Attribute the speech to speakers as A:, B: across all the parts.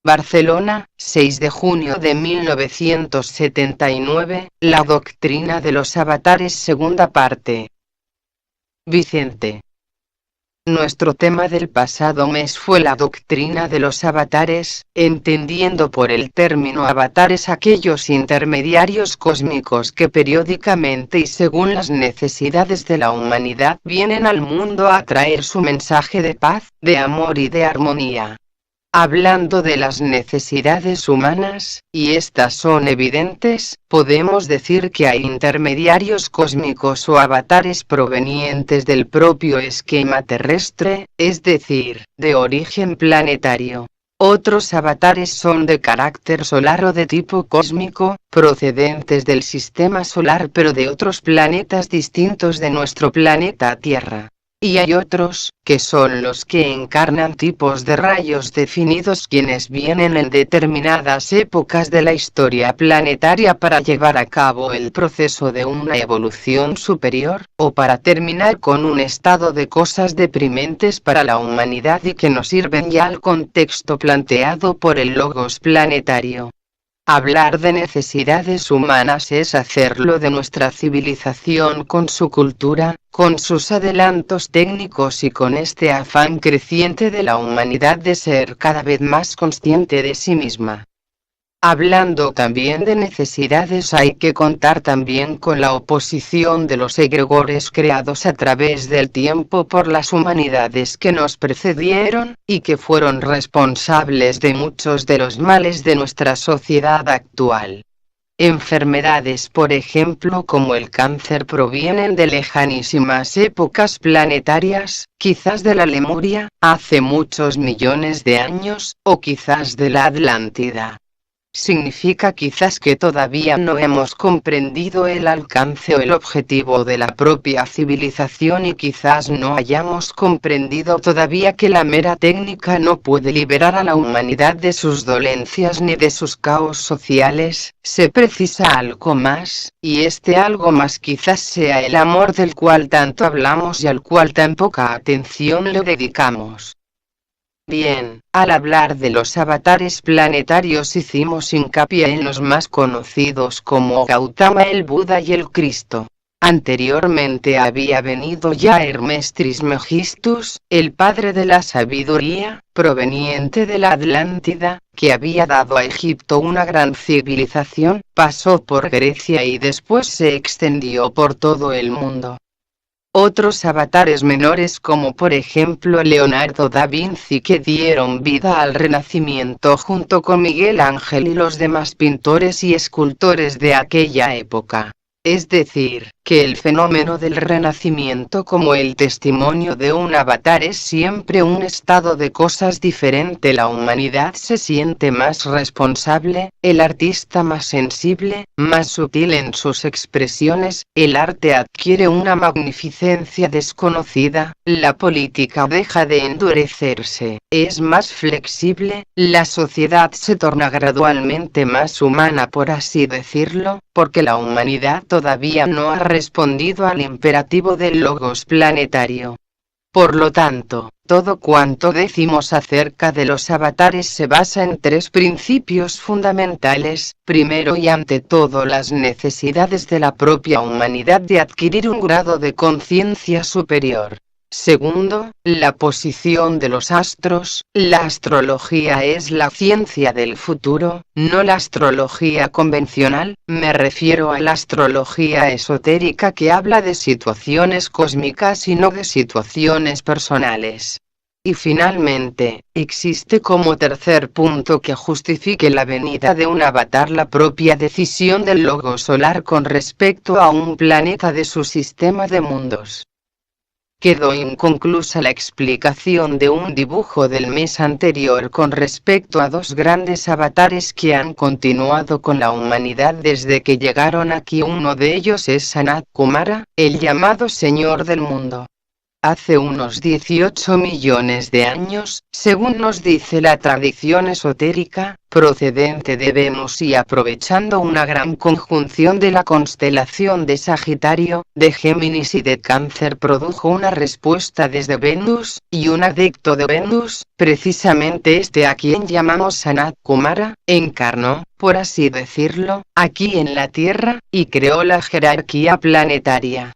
A: Barcelona, 6 de junio de 1979, La doctrina de los avatares, segunda parte. Vicente. Nuestro tema del pasado mes fue la doctrina de los avatares, entendiendo por el término avatares aquellos intermediarios cósmicos que periódicamente y según las necesidades de la humanidad vienen al mundo a traer su mensaje de paz, de amor y de armonía. Hablando de las necesidades humanas, y estas son evidentes, podemos decir que hay intermediarios cósmicos o avatares provenientes del propio esquema terrestre, es decir, de origen planetario. Otros avatares son de carácter solar o de tipo cósmico, procedentes del sistema solar pero de otros planetas distintos de nuestro planeta Tierra. Y hay otros, que son los que encarnan tipos de rayos definidos quienes vienen en determinadas épocas de la historia planetaria para llevar a cabo el proceso de una evolución superior, o para terminar con un estado de cosas deprimentes para la humanidad y que no sirven ya al contexto planteado por el logos planetario. Hablar de necesidades humanas es hacerlo de nuestra civilización con su cultura, con sus adelantos técnicos y con este afán creciente de la humanidad de ser cada vez más consciente de sí misma. Hablando también de necesidades hay que contar también con la oposición de los egregores creados a través del tiempo por las humanidades que nos precedieron, y que fueron responsables de muchos de los males de nuestra sociedad actual. Enfermedades, por ejemplo, como el cáncer, provienen de lejanísimas épocas planetarias, quizás de la Lemuria, hace muchos millones de años, o quizás de la Atlántida. Significa quizás que todavía no hemos comprendido el alcance o el objetivo de la propia civilización y quizás no hayamos comprendido todavía que la mera técnica no puede liberar a la humanidad de sus dolencias ni de sus caos sociales, se precisa algo más, y este algo más quizás sea el amor del cual tanto hablamos y al cual tan poca atención le dedicamos. Bien, al hablar de los avatares planetarios hicimos hincapié en los más conocidos como Gautama el Buda y el Cristo. Anteriormente había venido ya Hermes Trismegistus, el padre de la sabiduría, proveniente de la Atlántida, que había dado a Egipto una gran civilización, pasó por Grecia y después se extendió por todo el mundo. Otros avatares menores como por ejemplo Leonardo da Vinci, que dieron vida al Renacimiento junto con Miguel Ángel y los demás pintores y escultores de aquella época. Es decir, que el fenómeno del Renacimiento como el testimonio de un avatar es siempre un estado de cosas diferente. La humanidad se siente más responsable, el artista más sensible, más sutil en sus expresiones, el arte adquiere una magnificencia desconocida, la política deja de endurecerse, es más flexible, la sociedad se torna gradualmente más humana, por así decirlo, porque la humanidad todavía no ha respondido al imperativo del logos planetario. Por lo tanto, todo cuanto decimos acerca de los avatares se basa en tres principios fundamentales: primero y ante todo las necesidades de la propia humanidad de adquirir un grado de conciencia superior. Segundo, la posición de los astros. La astrología es la ciencia del futuro, no la astrología convencional, me refiero a la astrología esotérica que habla de situaciones cósmicas y no de situaciones personales. Y finalmente, existe como tercer punto que justifique la venida de un avatar la propia decisión del logo solar con respecto a un planeta de su sistema de mundos. Quedó inconclusa la explicación de un dibujo del mes anterior con respecto a dos grandes avatares que han continuado con la humanidad desde que llegaron aquí. Uno de ellos es Sanat Kumara, el llamado Señor del Mundo. hace unos 18 millones de años, según nos dice la tradición esotérica, procedente de Venus y aprovechando una gran conjunción de la constelación de Sagitario, de Géminis y de Cáncer, produjo una respuesta desde Venus, y un adepto de Venus, precisamente este a quien llamamos Sanat Kumara, encarnó, por así decirlo, aquí en la Tierra, y creó la jerarquía planetaria.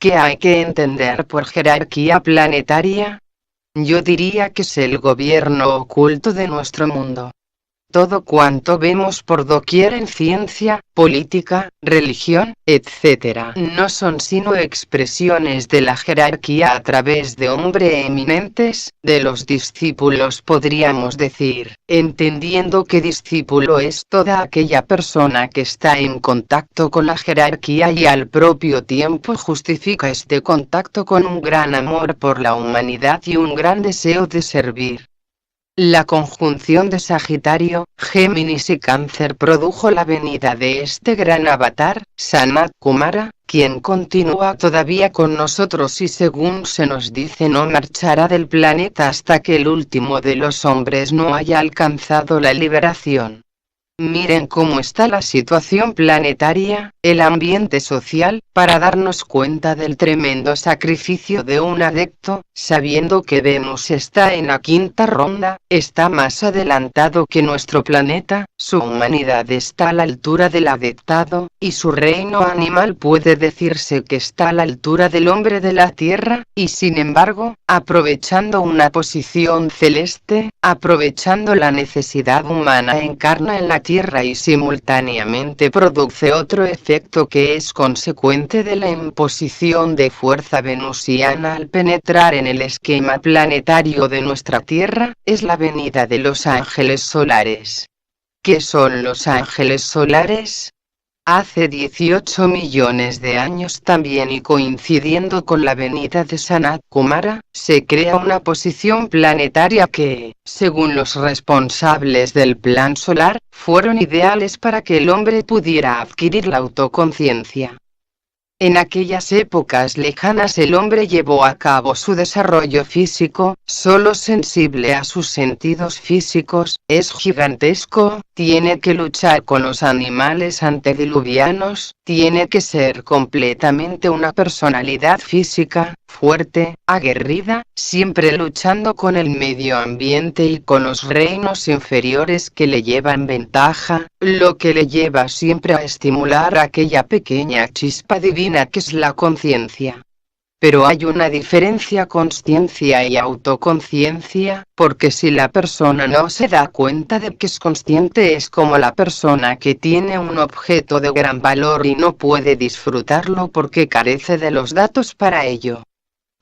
A: ¿Qué hay que entender por jerarquía planetaria? Yo diría que es el gobierno oculto de nuestro mundo. Todo cuanto vemos por doquier en ciencia, política, religión, etc., no son sino expresiones de la jerarquía a través de hombres eminentes, de los discípulos podríamos decir, entendiendo que discípulo es toda aquella persona que está en contacto con la jerarquía y al propio tiempo justifica este contacto con un gran amor por la humanidad y un gran deseo de servir. La conjunción de Sagitario, Géminis y Cáncer produjo la venida de este gran avatar, Sanat Kumara, quien continúa todavía con nosotros y según se nos dice no marchará del planeta hasta que el último de los hombres no haya alcanzado la liberación. Miren cómo está la situación planetaria, el ambiente social, para darnos cuenta del tremendo sacrificio de un adepto, sabiendo que Venus está en la quinta ronda, está más adelantado que nuestro planeta, su humanidad está a la altura del adeptado, y su reino animal puede decirse que está a la altura del hombre de la Tierra, y sin embargo, aprovechando una posición celeste, aprovechando la necesidad humana encarna en la Tierra y simultáneamente produce otro efecto que es consecuente de la imposición de fuerza venusiana al penetrar en el esquema planetario de nuestra Tierra, es la venida de los ángeles solares. ¿Qué son los ángeles solares? Hace 18 millones de años también y coincidiendo con la venida de Sanat Kumara, se crea una posición planetaria que, según los responsables del plan solar, fueron ideales para que el hombre pudiera adquirir la autoconciencia. En aquellas épocas lejanas el hombre llevó a cabo su desarrollo físico, solo sensible a sus sentidos físicos, es gigantesco, tiene que luchar con los animales antediluvianos, tiene que ser completamente una personalidad física, fuerte, aguerrida, siempre luchando con el medio ambiente y con los reinos inferiores que le llevan ventaja, lo que le lleva siempre a estimular aquella pequeña chispa divina que es la conciencia. Pero hay una diferencia consciencia y autoconciencia, porque si la persona no se da cuenta de que es consciente es como la persona que tiene un objeto de gran valor y no puede disfrutarlo porque carece de los datos para ello.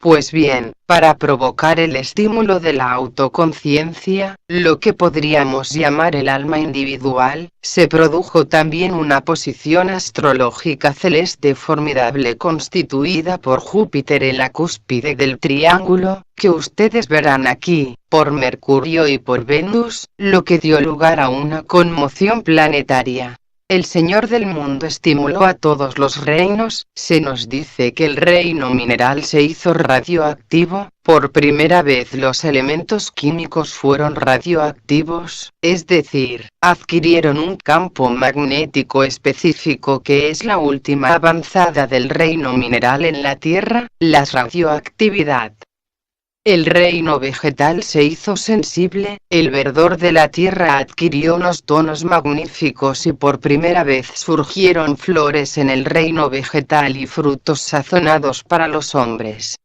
A: Pues bien, para provocar el estímulo de la autoconciencia, lo que podríamos llamar el alma individual, se produjo también una posición astrológica celeste formidable constituida por Júpiter en la cúspide del triángulo, que ustedes verán aquí, por Mercurio y por Venus, lo que dio lugar a una conmoción planetaria. El Señor del mundo estimuló a todos los reinos, se nos dice que el reino mineral se hizo radioactivo, por primera vez los elementos químicos fueron radioactivos, es decir, adquirieron un campo magnético específico que es la última avanzada del reino mineral en la Tierra, la radioactividad. El reino vegetal se hizo sensible, el verdor de la tierra adquirió unos tonos magníficos y por primera vez surgieron flores en el reino vegetal y frutos sazonados para los hombres.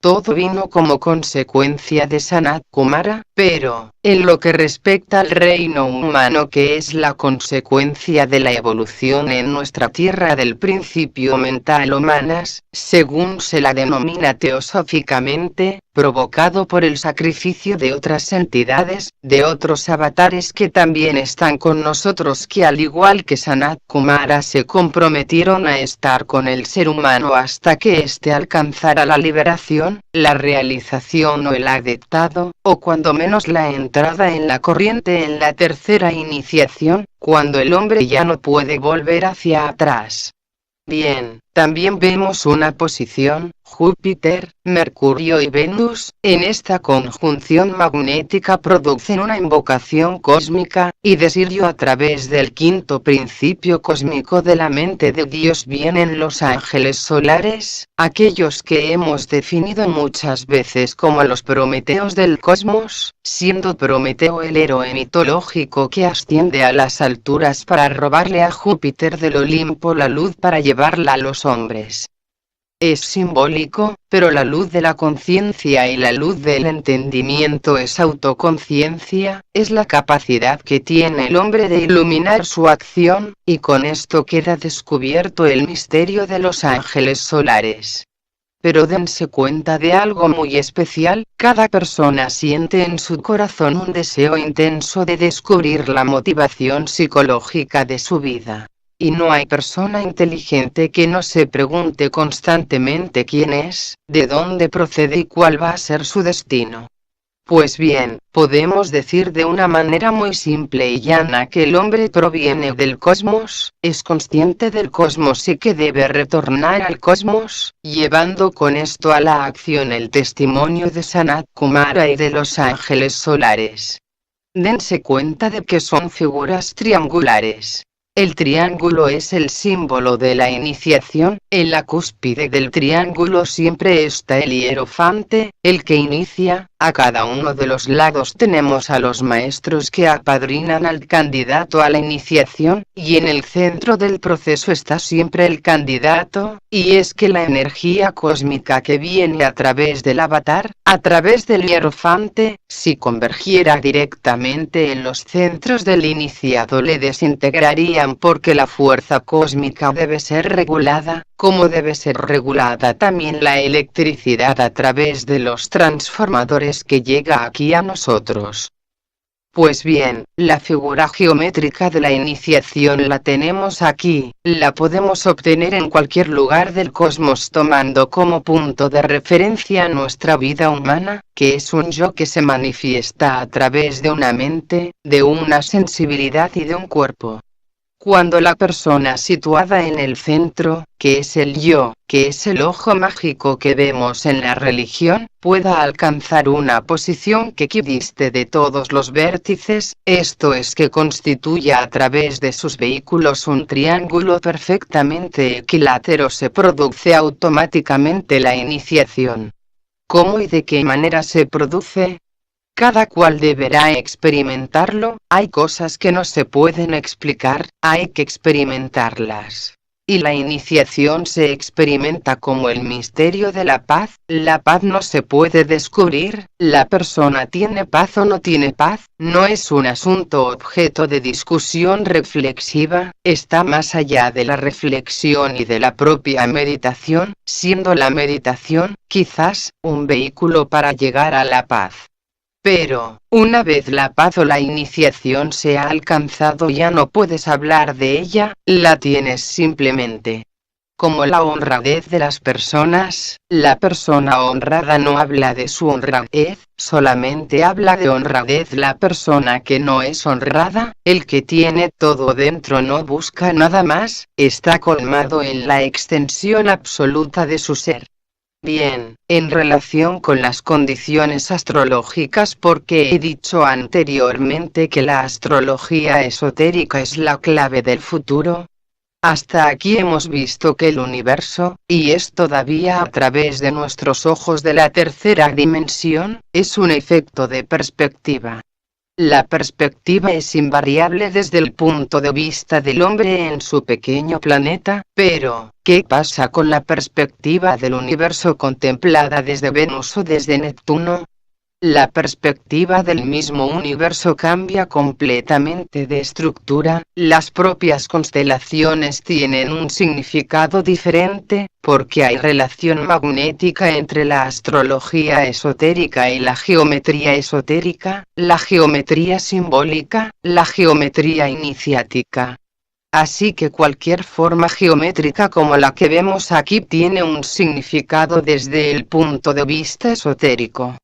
A: Todo vino como consecuencia de Sanat Kumara, pero, en lo que respecta al reino humano que es la consecuencia de la evolución en nuestra tierra del principio mental humanas, según se la denomina teosóficamente, provocado por el sacrificio de otras entidades, de otros avatares que también están con nosotros que al igual que Sanat Kumara se comprometieron a estar con el ser humano hasta que éste alcanzara la liberación, la realización o el adeptado, o cuando menos la entrada en la corriente en la tercera iniciación, cuando el hombre ya no puede volver hacia atrás. Bien, también vemos una posición, Júpiter, Mercurio y Venus, en esta conjunción magnética producen una invocación cósmica, y de Sirio a través del quinto principio cósmico de la mente de Dios vienen los ángeles solares, aquellos que hemos definido muchas veces como los Prometeos del cosmos, siendo Prometeo el héroe mitológico que asciende a las alturas para robarle a Júpiter del Olimpo la luz para llevarla a los hombres. Es simbólico, pero la luz de la conciencia y la luz del entendimiento es autoconciencia, es la capacidad que tiene el hombre de iluminar su acción, y con esto queda descubierto el misterio de los ángeles solares. Pero dense cuenta de algo muy especial, cada persona siente en su corazón un deseo intenso de descubrir la motivación psicológica de su vida. Y no hay persona inteligente que no se pregunte constantemente quién es, de dónde procede y cuál va a ser su destino. Pues bien, podemos decir de una manera muy simple y llana que el hombre proviene del cosmos, es consciente del cosmos y que debe retornar al cosmos, llevando con esto a la acción el testimonio de Sanat Kumara y de los ángeles solares. Dense cuenta de que son figuras triangulares. El triángulo es el símbolo de la iniciación, en la cúspide del triángulo siempre está el hierofante, el que inicia, a cada uno de los lados tenemos a los maestros que apadrinan al candidato a la iniciación, y en el centro del proceso está siempre el candidato, y es que la energía cósmica que viene a través del avatar, a través del hierofante, si convergiera directamente en los centros del iniciado le desintegrarían porque la fuerza cósmica debe ser regulada, como debe ser regulada también la electricidad a través de los transformadores que llega aquí a nosotros. Pues bien, la figura geométrica de la iniciación la tenemos aquí, la podemos obtener en cualquier lugar del cosmos tomando como punto de referencia nuestra vida humana, que es un yo que se manifiesta a través de una mente, de una sensibilidad y de un cuerpo. Cuando la persona situada en el centro, que es el yo, que es el ojo mágico que vemos en la religión, pueda alcanzar una posición que equidiste de todos los vértices, esto es que constituya a través de sus vehículos un triángulo perfectamente equilátero, se produce automáticamente la iniciación. ¿Cómo y de qué manera se produce? Cada cual deberá experimentarlo, hay cosas que no se pueden explicar, hay que experimentarlas. Y la iniciación se experimenta como el misterio de la paz no se puede descubrir, la persona tiene paz o no tiene paz, no es un asunto objeto de discusión reflexiva, está más allá de la reflexión y de la propia meditación, siendo la meditación, quizás, un vehículo para llegar a la paz. Pero, una vez la paz o la iniciación se ha alcanzado ya no puedes hablar de ella, la tienes simplemente. Como la honradez de las personas, la persona honrada no habla de su honradez, solamente habla de honradez la persona que no es honrada, el que tiene todo dentro no busca nada más, está colmado en la extensión absoluta de su ser. Bien, en relación con las condiciones astrológicas, porque he dicho anteriormente que la astrología esotérica es la clave del futuro. Hasta aquí hemos visto que el universo, y es todavía a través de nuestros ojos de la tercera dimensión, es un efecto de perspectiva. La perspectiva es invariable desde el punto de vista del hombre en su pequeño planeta, pero, ¿qué pasa con la perspectiva del universo contemplada desde Venus o desde Neptuno? La perspectiva del mismo universo cambia completamente de estructura, las propias constelaciones tienen un significado diferente, porque hay relación magnética entre la astrología esotérica y la geometría esotérica, la geometría simbólica, la geometría iniciática. Así que cualquier forma geométrica como la que vemos aquí tiene un significado desde el punto de vista esotérico.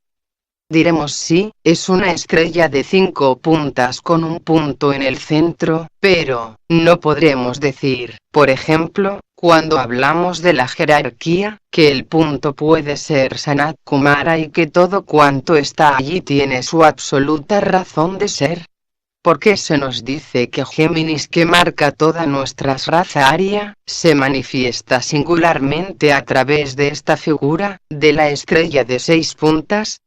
A: Diremos sí, es una estrella de 5 puntas con un punto en el centro, pero no podremos decir, por ejemplo, cuando hablamos de la jerarquía, que el punto puede ser Sanat Kumara y que todo cuanto está allí tiene su absoluta razón de ser. Porque se nos dice que Géminis, que marca toda nuestra raza aria, se manifiesta singularmente a través de esta figura, de la estrella de 6 puntas,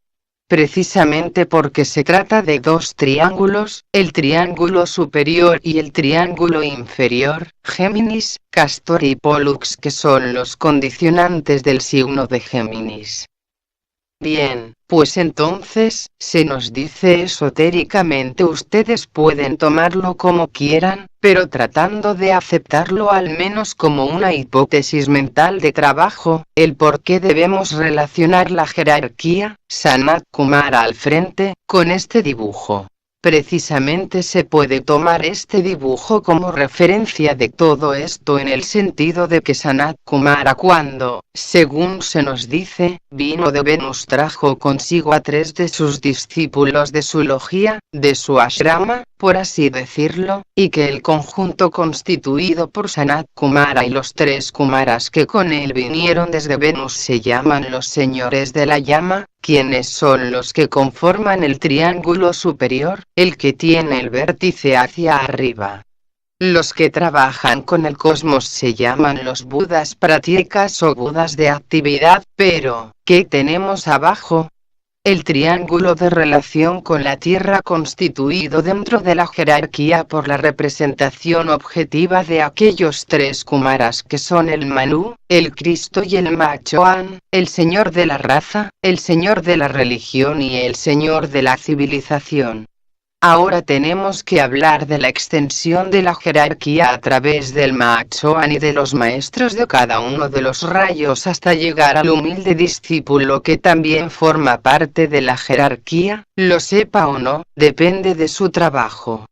A: precisamente porque se trata de dos triángulos, el triángulo superior y el triángulo inferior, Géminis, Castor y Pólux, que son los condicionantes del signo de Géminis. Bien, pues entonces, se nos dice esotéricamente, ustedes pueden tomarlo como quieran, pero tratando de aceptarlo al menos como una hipótesis mental de trabajo, el por qué debemos relacionar la jerarquía, Sanat Kumara al frente, con este dibujo. Precisamente se puede tomar este dibujo como referencia de todo esto en el sentido de que Sanat Kumara, cuando, según se nos dice, vino de Venus, trajo consigo a 3 de sus discípulos de su logia, de su ashrama, por así decirlo, y que el conjunto constituido por Sanat Kumara y los 3 Kumaras que con él vinieron desde Venus se llaman los señores de la llama, quienes son los que conforman el triángulo superior, el que tiene el vértice hacia arriba. Los que trabajan con el cosmos se llaman los Budas prácticas o Budas de actividad, pero, ¿qué tenemos abajo? El triángulo de relación con la Tierra, constituido dentro de la jerarquía por la representación objetiva de aquellos 3 Kumaras que son el Manu, el Cristo y el Machoan, el Señor de la raza, el Señor de la religión y el Señor de la civilización. Ahora tenemos que hablar de la extensión de la jerarquía a través del Machoan y de los maestros de cada uno de los rayos hasta llegar al humilde discípulo que también forma parte de la jerarquía, lo sepa o no, depende de su trabajo.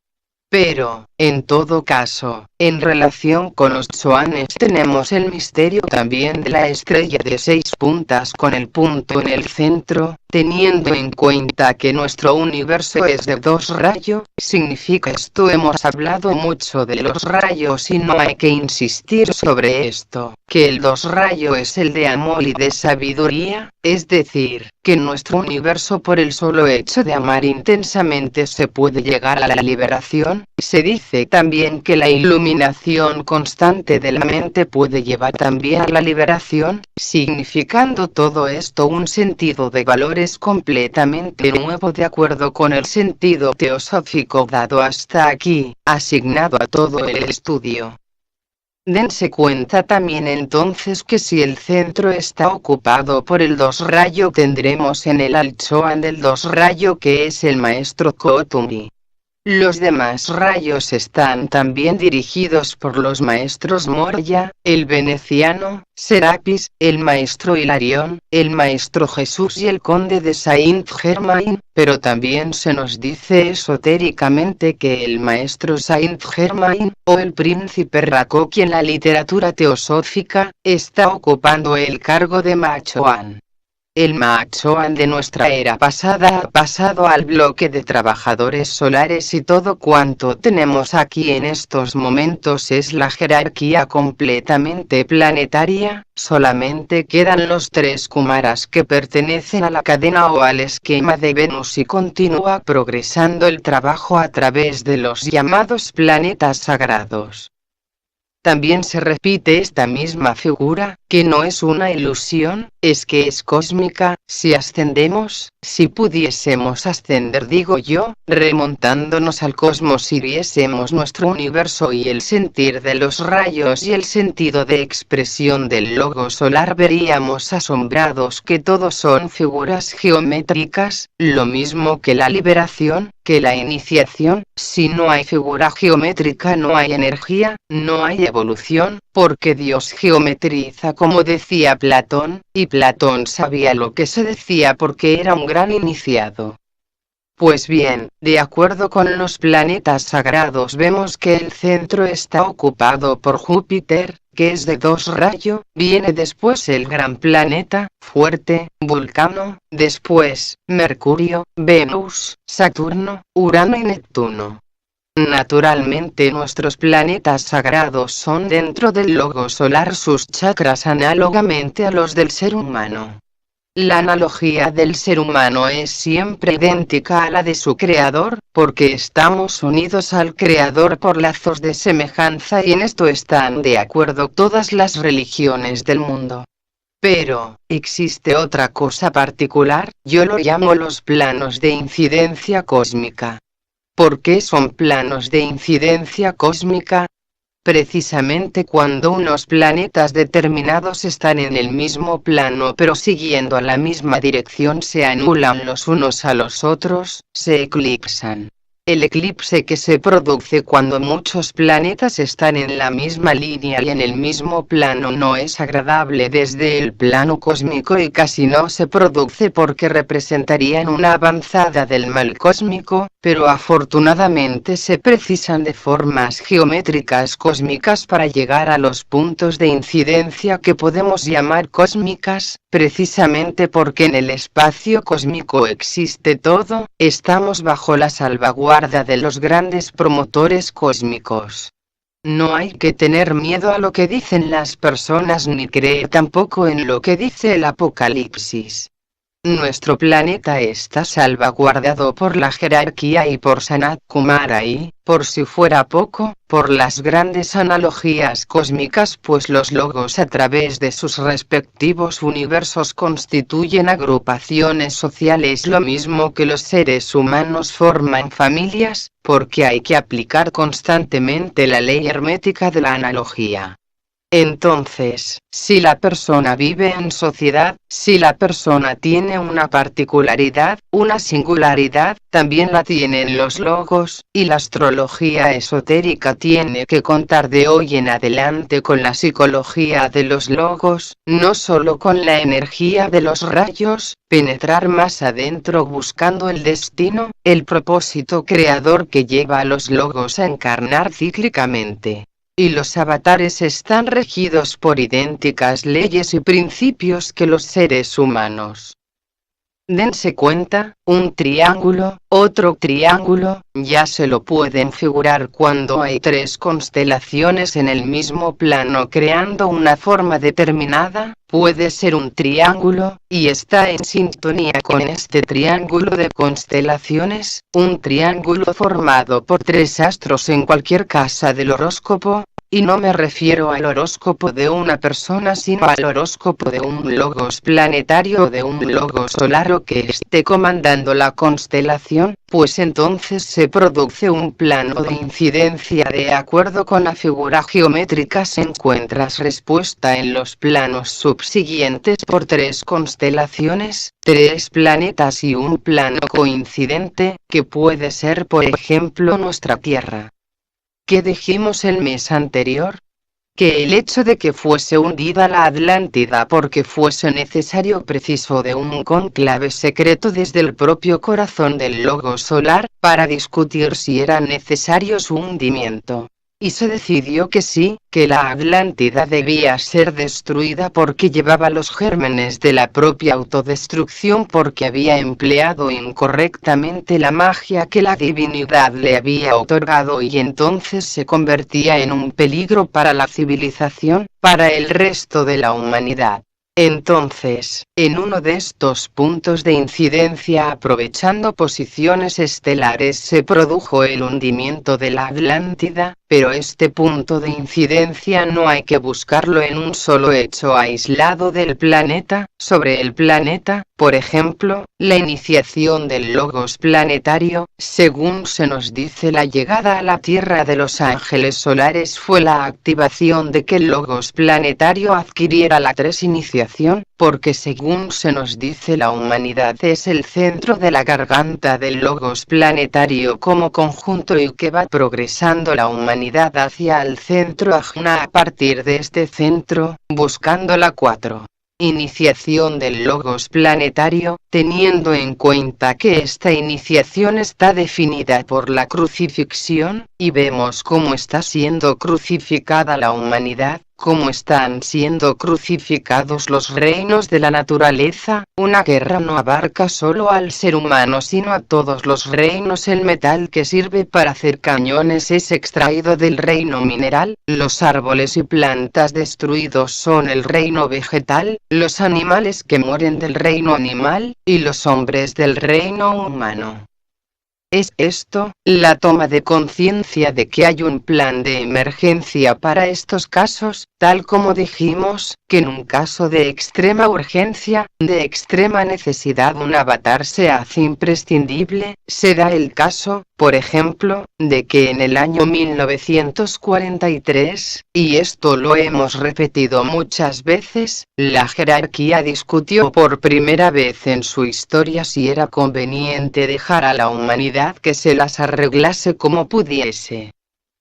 A: Pero, en todo caso, en relación con los Choanes tenemos el misterio también de la estrella de 6 puntas con el punto en el centro, teniendo en cuenta que nuestro universo es de 2 rayos, significa esto, hemos hablado mucho de los rayos y no hay que insistir sobre esto, que el 2 rayo es el de amor y de sabiduría, es decir, que nuestro universo por el solo hecho de amar intensamente se puede llegar a la liberación. Se dice también que la iluminación constante de la mente puede llevar también a la liberación, significando todo esto un sentido de valores completamente nuevo de acuerdo con el sentido teosófico dado hasta aquí, asignado a todo el estudio. Dense cuenta también entonces que si el centro está ocupado por el 2 rayo tendremos en el Alchoan del 2 rayo que es el maestro Kotumi. Los demás rayos están también dirigidos por los maestros Moria, el veneciano, Serapis, el maestro Hilarión, el maestro Jesús y el conde de Saint-Germain, pero también se nos dice esotéricamente que el maestro Saint-Germain, o el príncipe Rakoki en la literatura teosófica, está ocupando el cargo de Machoan. El Machoan de nuestra era pasada ha pasado al bloque de trabajadores solares y todo cuanto tenemos aquí en estos momentos es la jerarquía completamente planetaria, solamente quedan los 3 Kumaras que pertenecen a la cadena o al esquema de Venus y continúa progresando el trabajo a través de los llamados planetas sagrados. También se repite esta misma figura, que no es una ilusión, es que es cósmica. Si ascendemos, si pudiésemos ascender digo yo, remontándonos al cosmos y viésemos nuestro universo y el sentir de los rayos y el sentido de expresión del logo solar, veríamos asombrados que todos son figuras geométricas, lo mismo que la liberación, que la iniciación. Si no hay figura geométrica no hay energía, no hay evolución, porque Dios geometriza como decía Platón, y Platón sabía lo que se decía porque era un gran iniciado. Pues bien, de acuerdo con los planetas sagrados vemos que el centro está ocupado por Júpiter, que es de 2 rayos, viene después el gran planeta, fuerte, Vulcano, después, Mercurio, Venus, Saturno, Urano y Neptuno. Naturalmente nuestros planetas sagrados son dentro del logo solar sus chakras análogamente a los del ser humano. La analogía del ser humano es siempre idéntica a la de su creador, porque estamos unidos al creador por lazos de semejanza y en esto están de acuerdo todas las religiones del mundo. Pero, existe otra cosa particular, yo lo llamo los planos de incidencia cósmica. ¿Por qué son planos de incidencia cósmica? Precisamente cuando unos planetas determinados están en el mismo plano pero siguiendo la misma dirección se anulan los unos a los otros, se eclipsan. El eclipse que se produce cuando muchos planetas están en la misma línea y en el mismo plano no es agradable desde el plano cósmico y casi no se produce porque representarían una avanzada del mal cósmico, pero afortunadamente se precisan de formas geométricas cósmicas para llegar a los puntos de incidencia que podemos llamar cósmicas, precisamente porque en el espacio cósmico existe todo, estamos bajo la salvaguarda de los grandes promotores cósmicos. No hay que tener miedo a lo que dicen las personas ni creer tampoco en lo que dice el Apocalipsis. Nuestro planeta está salvaguardado por la jerarquía y por Sanat Kumara y, por si fuera poco, por las grandes analogías cósmicas pues los logos a través de sus respectivos universos constituyen agrupaciones sociales lo mismo que los seres humanos forman familias, porque hay que aplicar constantemente la ley hermética de la analogía. Entonces, si la persona vive en sociedad, si la persona tiene una particularidad, una singularidad, también la tienen los logos, y la astrología esotérica tiene que contar de hoy en adelante con la psicología de los logos, no solo con la energía de los rayos, penetrar más adentro buscando el destino, el propósito creador que lleva a los logos a encarnar cíclicamente. Y los avatares están regidos por idénticas leyes y principios que los seres humanos. Dense cuenta, un triángulo, otro triángulo, ya se lo pueden figurar cuando hay 3 constelaciones en el mismo plano creando una forma determinada, puede ser un triángulo, y está en sintonía con este triángulo de constelaciones, un triángulo formado por 3 astros en cualquier casa del horóscopo. Y no me refiero al horóscopo de una persona sino al horóscopo de un logos planetario o de un logos solar o que esté comandando la constelación, pues entonces se produce un plano de incidencia de acuerdo con la figura geométrica se encuentras respuesta en los planos subsiguientes por 3 constelaciones, 3 planetas y un plano coincidente, que puede ser por ejemplo nuestra Tierra. ¿Qué dijimos el mes anterior? Que el hecho de que fuese hundida la Atlántida porque fuese necesario preciso de un cónclave secreto desde el propio corazón del logo solar, para discutir si era necesario su hundimiento. Y se decidió que sí, que la Atlántida debía ser destruida porque llevaba los gérmenes de la propia autodestrucción porque había empleado incorrectamente la magia que la divinidad le había otorgado y entonces se convertía en un peligro para la civilización, para el resto de la humanidad. Entonces, en uno de estos puntos de incidencia aprovechando posiciones estelares se produjo el hundimiento de la Atlántida, pero este punto de incidencia no hay que buscarlo en un solo hecho aislado del planeta, sobre el planeta, por ejemplo, la iniciación del logos planetario, según se nos dice la llegada a la Tierra de los ángeles solares fue la activación de que el logos planetario adquiriera la 3 iniciación, porque según se nos dice la humanidad es el centro de la garganta del logos planetario como conjunto y que va progresando la humanidad hacia el centro ajna a partir de este centro, buscando la 4. Iniciación del logos planetario, teniendo en cuenta que esta iniciación está definida por la crucifixión, y vemos cómo está siendo crucificada la humanidad, cómo están siendo crucificados los reinos de la naturaleza. Una guerra no abarca solo al ser humano sino a todos los reinos. El metal que sirve para hacer cañones es extraído del reino mineral, los árboles y plantas destruidos son el reino vegetal, los animales que mueren del reino animal, y los hombres del reino humano. Es esto, la toma de conciencia de que hay un plan de emergencia para estos casos, tal como dijimos, que en un caso de extrema urgencia, de extrema necesidad un avatar se hace imprescindible. Se da el caso, por ejemplo, de que en el año 1943, y esto lo hemos repetido muchas veces, la jerarquía discutió por primera vez en su historia si era conveniente dejar a la humanidad que se las arreglase como pudiese.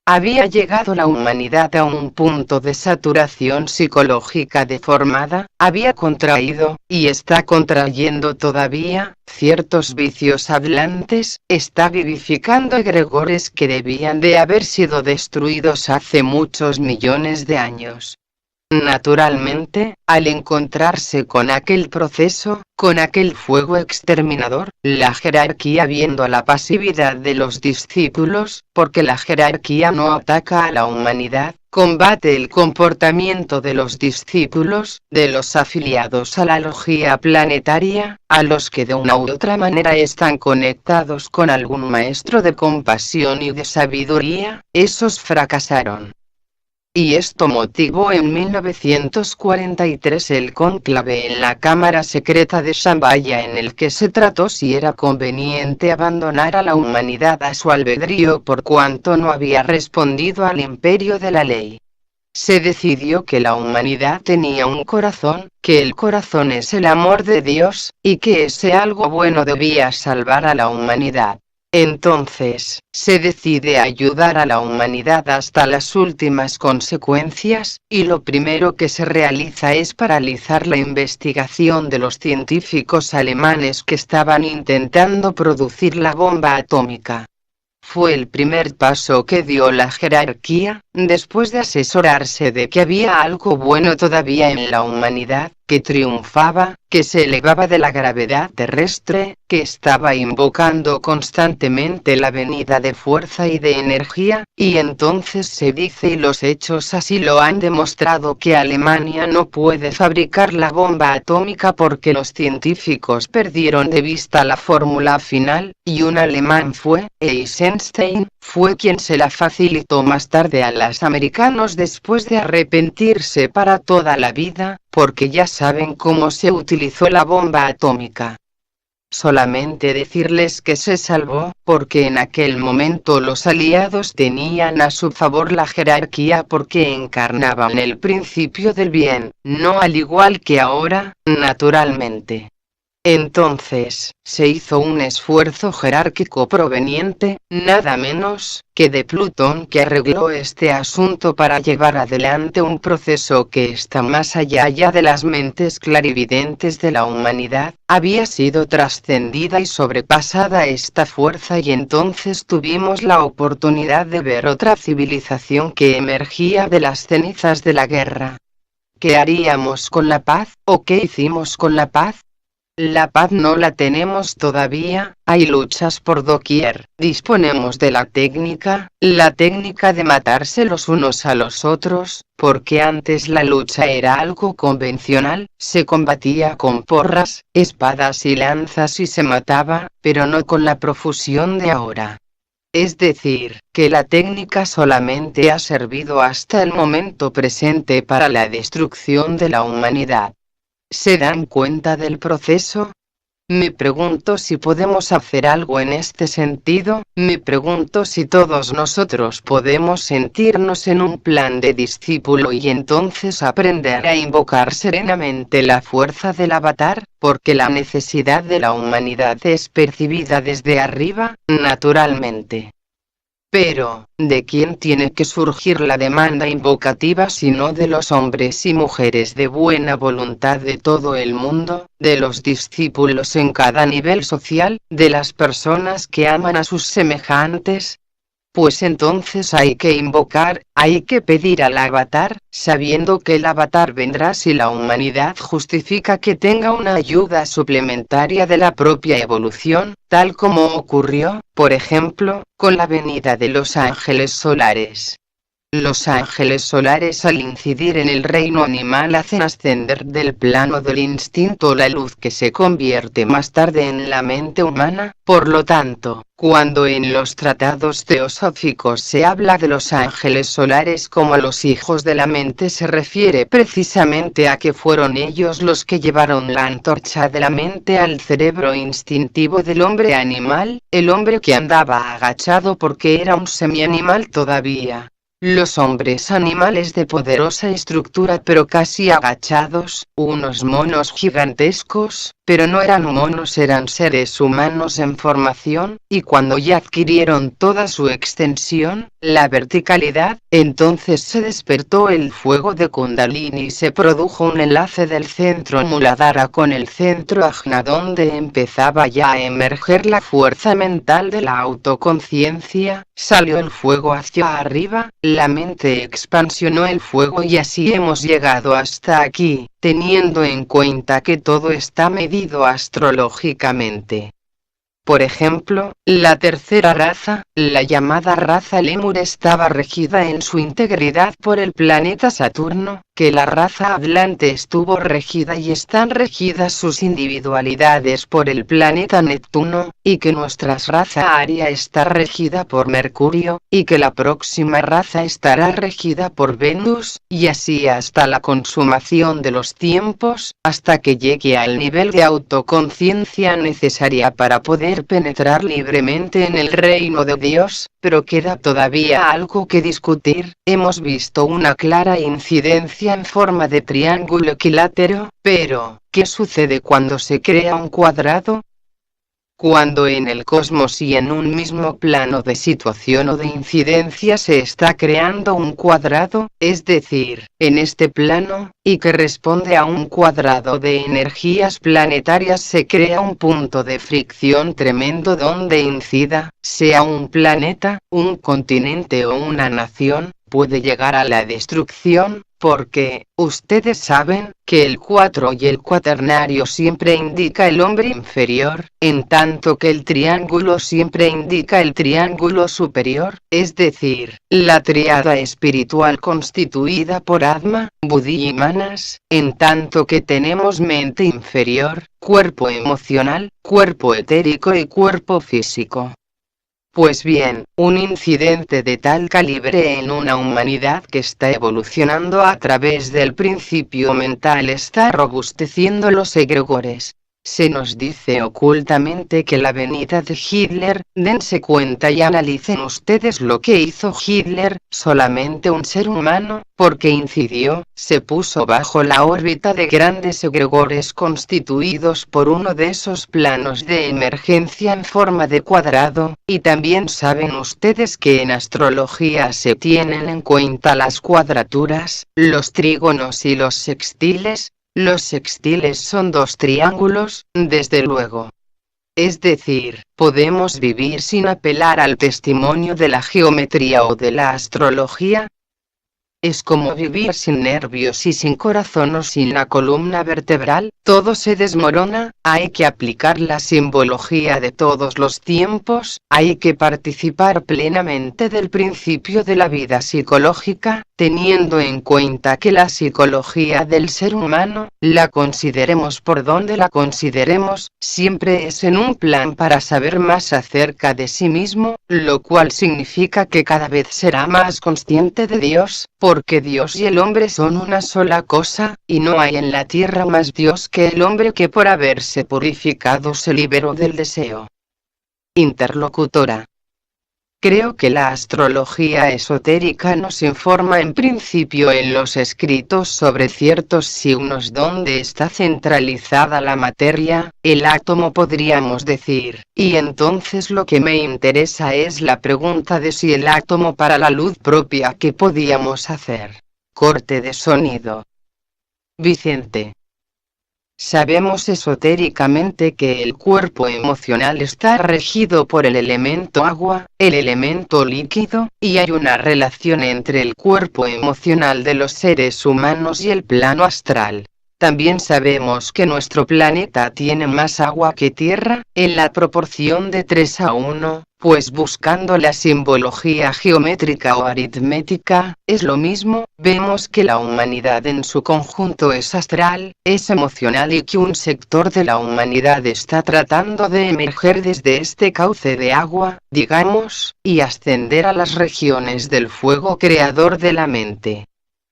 A: Había llegado la humanidad a un punto de saturación psicológica deformada, había contraído, y está contrayendo todavía, ciertos vicios hablantes, está vivificando egregores que debían de haber sido destruidos hace muchos millones de años. Naturalmente, al encontrarse con aquel proceso, con aquel fuego exterminador, la jerarquía, viendo la pasividad de los discípulos, porque la jerarquía no ataca a la humanidad, combate el comportamiento de los discípulos, de los afiliados a la logía planetaria, a los que de una u otra manera están conectados con algún maestro de compasión y de sabiduría, esos fracasaron. Y esto motivó en 1943 el cónclave en la Cámara Secreta de Shambhala, en el que se trató si era conveniente abandonar a la humanidad a su albedrío por cuanto no había respondido al imperio de la ley. Se decidió que la humanidad tenía un corazón, que el corazón es el amor de Dios, y que ese algo bueno debía salvar a la humanidad. Entonces, se decide ayudar a la humanidad hasta las últimas consecuencias, y lo primero que se realiza es paralizar la investigación de los científicos alemanes que estaban intentando producir la bomba atómica. Fue el primer paso que dio la jerarquía, después de asesorarse de que había algo bueno todavía en la humanidad, que triunfaba, que se elevaba de la gravedad terrestre, que estaba invocando constantemente la venida de fuerza y de energía, y entonces se dice, y los hechos así lo han demostrado, que Alemania no puede fabricar la bomba atómica porque los científicos perdieron de vista la fórmula final, y un alemán fue, Eisenstein, fue quien se la facilitó más tarde a los americanos después de arrepentirse para toda la vida, porque ya saben cómo se utilizó la bomba atómica. Solamente decirles que se salvó, porque en aquel momento los aliados tenían a su favor la jerarquía porque encarnaban el principio del bien, no al igual que ahora, naturalmente. Entonces, se hizo un esfuerzo jerárquico proveniente, nada menos, que de Plutón, que arregló este asunto para llevar adelante un proceso que está más allá ya de las mentes clarividentes de la humanidad. Había sido trascendida y sobrepasada esta fuerza, y entonces tuvimos la oportunidad de ver otra civilización que emergía de las cenizas de la guerra. ¿Qué haríamos con la paz? ¿O qué hicimos con la paz? La paz no la tenemos todavía, hay luchas por doquier, disponemos de la técnica de matarse los unos a los otros, porque antes la lucha era algo convencional, se combatía con porras, espadas y lanzas y se mataba, pero no con la profusión de ahora. Es decir, que la técnica solamente ha servido hasta el momento presente para la destrucción de la humanidad. ¿Se dan cuenta del proceso? Me pregunto si podemos hacer algo en este sentido, me pregunto si todos nosotros podemos sentirnos en un plan de discípulo y entonces aprender a invocar serenamente la fuerza del avatar, porque la necesidad de la humanidad es percibida desde arriba, naturalmente. Pero, ¿de quién tiene que surgir la demanda invocativa sino de los hombres y mujeres de buena voluntad de todo el mundo, de los discípulos en cada nivel social, de las personas que aman a sus semejantes? Pues entonces hay que invocar, hay que pedir al avatar, sabiendo que el avatar vendrá si la humanidad justifica que tenga una ayuda suplementaria de la propia evolución, tal como ocurrió, por ejemplo, con la venida de los ángeles solares. Los ángeles solares al incidir en el reino animal hacen ascender del plano del instinto la luz que se convierte más tarde en la mente humana. Por lo tanto, cuando en los tratados teosóficos se habla de los ángeles solares como los hijos de la mente, se refiere precisamente a que fueron ellos los que llevaron la antorcha de la mente al cerebro instintivo del hombre animal, el hombre que andaba agachado porque era un semi-animal todavía. Los hombres animales de poderosa estructura pero casi agachados, unos monos gigantescos, pero no eran monos, eran seres humanos en formación, y cuando ya adquirieron toda su extensión, la verticalidad, entonces se despertó el fuego de Kundalini y se produjo un enlace del centro Muladhara con el centro Ajna, donde empezaba ya a emerger la fuerza mental de la autoconciencia, salió el fuego hacia arriba, la mente expansionó el fuego y así hemos llegado hasta aquí, teniendo en cuenta que todo está medido astrológicamente. Por ejemplo, la tercera raza, la llamada raza Lemur, estaba regida en su integridad por el planeta Saturno, que la raza hablante estuvo regida y están regidas sus individualidades por el planeta Neptuno, y que nuestra raza aria está regida por Mercurio, y que la próxima raza estará regida por Venus, y así hasta la consumación de los tiempos, hasta que llegue al nivel de autoconciencia necesaria para poder penetrar libremente en el reino de Dios, pero queda todavía algo que discutir. Hemos visto una clara incidencia en forma de triángulo equilátero, pero, ¿qué sucede cuando se crea un cuadrado? Cuando en el cosmos y en un mismo plano de situación o de incidencia se está creando un cuadrado, es decir, en este plano, y que responde a un cuadrado de energías planetarias, se crea un punto de fricción tremendo donde incida, sea un planeta, un continente o una nación, puede llegar a la destrucción, porque, ustedes saben, que el 4 y el cuaternario siempre indica el hombre inferior, en tanto que el triángulo siempre indica el triángulo superior, es decir, la tríada espiritual constituida por Atma, Buddhi y Manas, en tanto que tenemos mente inferior, cuerpo emocional, cuerpo etérico y cuerpo físico. Pues bien, un incidente de tal calibre en una humanidad que está evolucionando a través del principio mental está robusteciendo los egregores. Se nos dice ocultamente que la venida de Hitler, dense cuenta y analicen ustedes lo que hizo Hitler, solamente un ser humano, porque incidió, se puso bajo la órbita de grandes egregores constituidos por uno de esos planos de emergencia en forma de cuadrado, y también saben ustedes que en astrología se tienen en cuenta las cuadraturas, los trígonos y los sextiles. Los sextiles son dos triángulos, desde luego. Es decir, podemos vivir sin apelar al testimonio de la geometría o de la astrología. Es como vivir sin nervios y sin corazón o sin la columna vertebral, todo se desmorona, hay que aplicar la simbología de todos los tiempos, hay que participar plenamente del principio de la vida psicológica, teniendo en cuenta que la psicología del ser humano, la consideremos por donde la consideremos, siempre es en un plan para saber más acerca de sí mismo, lo cual significa que cada vez será más consciente de Dios, porque Dios y el hombre son una sola cosa, y no hay en la tierra más Dios que el hombre, que por haberse purificado se liberó del deseo. Interlocutora. Creo que la astrología esotérica nos informa en principio en los escritos sobre ciertos signos donde está centralizada la materia, el átomo podríamos decir, y entonces lo que me interesa es la pregunta de si el átomo para la luz propia que podíamos hacer. Corte de sonido. Vicente. Sabemos esotéricamente que el cuerpo emocional está regido por el elemento agua, el elemento líquido, y hay una relación entre el cuerpo emocional de los seres humanos y el plano astral. También sabemos que nuestro planeta tiene más agua que tierra, en la proporción de 3:1, pues buscando la simbología geométrica o aritmética, es lo mismo, vemos que la humanidad en su conjunto es astral, es emocional y que un sector de la humanidad está tratando de emerger desde este cauce de agua, digamos, y ascender a las regiones del fuego creador de la mente.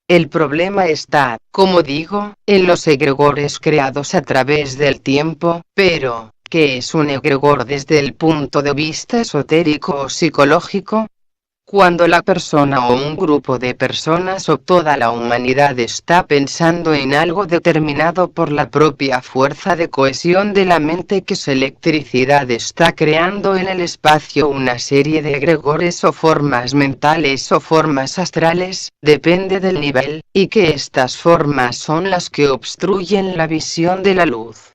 A: El problema está, como digo, en los egregores creados a través del tiempo, pero, ¿qué es un egregor desde el punto de vista esotérico o psicológico? Cuando la persona o un grupo de personas o toda la humanidad está pensando en algo determinado por la propia fuerza de cohesión de la mente, que es electricidad, está creando en el espacio una serie de egregores o formas mentales o formas astrales, depende del nivel, y que estas formas son las que obstruyen la visión de la luz.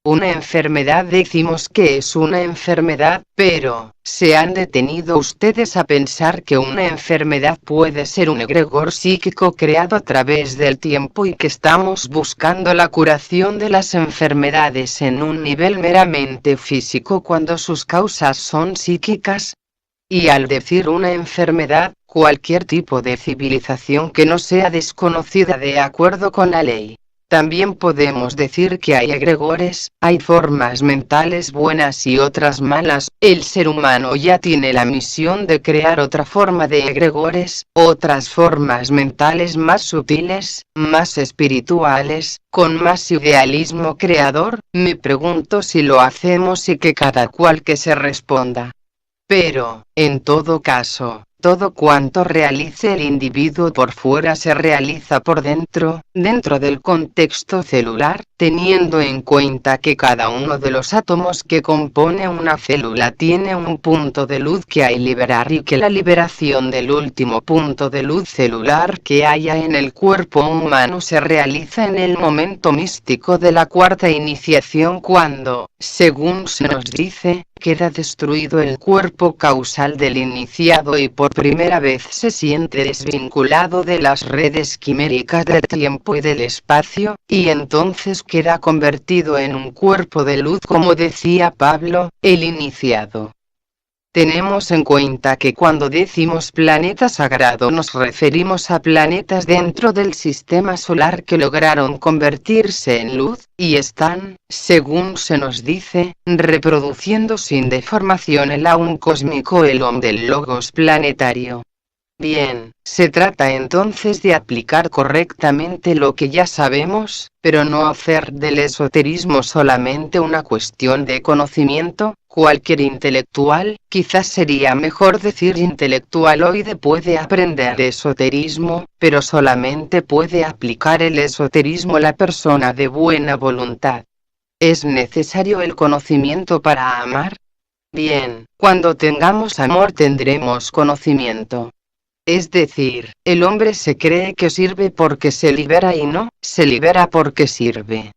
A: Una enfermedad, decimos que es una enfermedad, pero, ¿se han detenido ustedes a pensar que una enfermedad puede ser un egregor psíquico creado a través del tiempo y que estamos buscando la curación de las enfermedades en un nivel meramente físico cuando sus causas son psíquicas? Y al decir una enfermedad, cualquier tipo de civilización que no sea desconocida de acuerdo con la ley. También podemos decir que hay egregores, hay formas mentales buenas y otras malas. El ser humano ya tiene la misión de crear otra forma de egregores, otras formas mentales más sutiles, más espirituales, con más idealismo creador. Me pregunto si lo hacemos y que cada cual que se responda. Pero, en todo caso, todo cuanto realice el individuo por fuera se realiza por dentro, dentro del contexto celular, teniendo en cuenta que cada uno de los átomos que compone una célula tiene un punto de luz que hay que liberar y que la liberación del último punto de luz celular que haya en el cuerpo humano se realiza en el momento místico de la cuarta iniciación, cuando, según se nos dice, queda destruido el cuerpo causal del iniciado y por primera vez se siente desvinculado de las redes quiméricas del tiempo y del espacio, y entonces queda convertido en un cuerpo de luz, como decía Pablo, el iniciado. Tenemos en cuenta que cuando decimos planeta sagrado nos referimos a planetas dentro del sistema solar que lograron convertirse en luz, y están, según se nos dice, reproduciendo sin deformación el aún cósmico elón del logos planetario. Bien, se trata entonces de aplicar correctamente lo que ya sabemos, pero no hacer del esoterismo solamente una cuestión de conocimiento. Cualquier intelectual, quizás sería mejor decir intelectualoide, puede aprender esoterismo, pero solamente puede aplicar el esoterismo la persona de buena voluntad. ¿Es necesario el conocimiento para amar? Bien, cuando tengamos amor tendremos conocimiento. Es decir, el hombre se cree que sirve porque se libera y no, se libera porque sirve.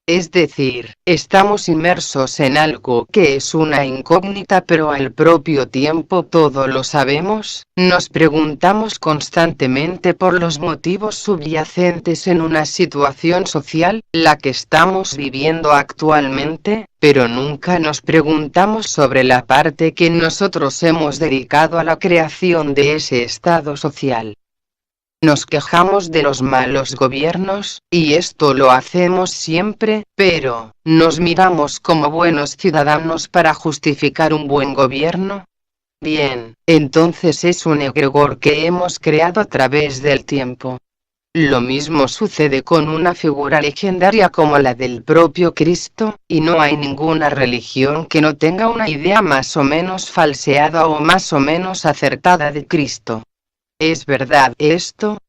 A: Es decir, estamos inmersos en algo que es una incógnita, pero al propio tiempo todo lo sabemos. Nos preguntamos constantemente por los motivos subyacentes en una situación social, la que estamos viviendo actualmente, pero nunca nos preguntamos sobre la parte que nosotros hemos dedicado a la creación de ese estado social. Nos quejamos de los malos gobiernos, y esto lo hacemos siempre, pero, ¿nos miramos como buenos ciudadanos para justificar un buen gobierno? Bien, entonces es un egregor que hemos creado a través del tiempo. Lo mismo sucede con una figura legendaria como la del propio Cristo, y no hay ninguna religión que no tenga una idea más o menos falseada o más o menos acertada de Cristo. ¿Es verdad esto?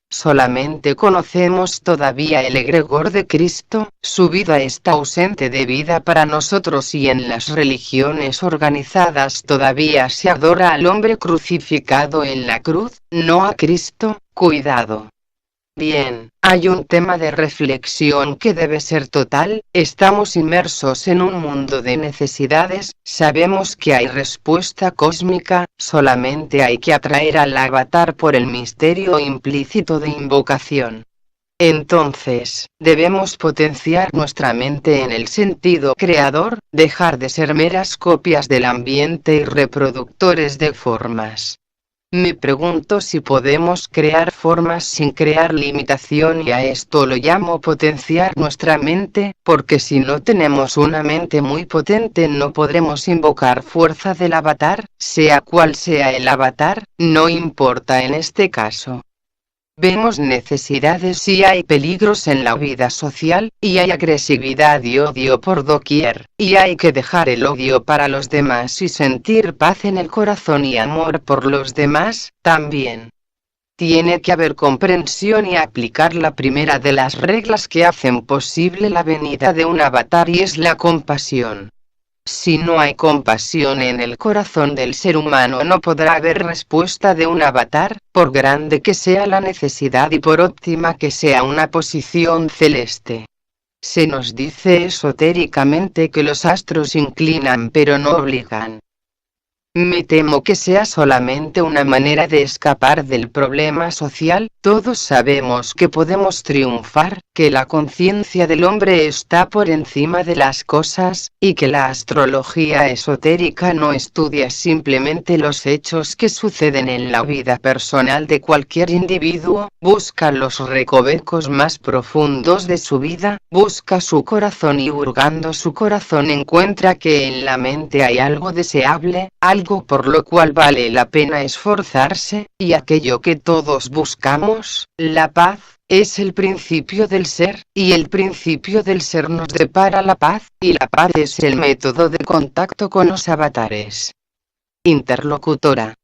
A: Solamente conocemos todavía el egregor de Cristo, su vida está ausente de vida para nosotros y en las religiones organizadas todavía se adora al hombre crucificado en la cruz, no a Cristo. Cuidado. Bien, hay un tema de reflexión que debe ser total. Estamos inmersos en un mundo de necesidades, sabemos que hay respuesta cósmica, solamente hay que atraer al avatar por el misterio implícito de invocación. Entonces, debemos potenciar nuestra mente en el sentido creador, dejar de ser meras copias del ambiente y reproductores de formas. Me pregunto si podemos crear formas sin crear limitación, y a esto lo llamo potenciar nuestra mente, porque si no tenemos una mente muy potente no podremos invocar fuerza del avatar, sea cual sea el avatar, no importa en este caso. Vemos necesidades y hay peligros en la vida social, y hay agresividad y odio por doquier, y hay que dejar el odio para los demás y sentir paz en el corazón y amor por los demás, también. Tiene que haber comprensión y aplicar la primera de las reglas que hacen posible la venida de un avatar, y es la compasión. Si no hay compasión en el corazón del ser humano no podrá haber respuesta de un avatar, por grande que sea la necesidad y por óptima que sea una posición celeste. Se nos dice esotéricamente que los astros inclinan pero no obligan. Me temo que sea solamente una manera de escapar del problema social. Todos sabemos que podemos triunfar, que la conciencia del hombre está por encima de las cosas, y que la astrología esotérica no estudia simplemente los hechos que suceden en la vida personal de cualquier individuo, busca los recovecos más profundos de su vida, busca su corazón y hurgando su corazón encuentra que en la mente hay algo deseable, algo por lo cual vale la pena esforzarse, y aquello que todos buscamos, la paz, es el principio del ser, y el principio del ser nos depara la paz, y la paz es el método de contacto con los avatares. Interlocutora.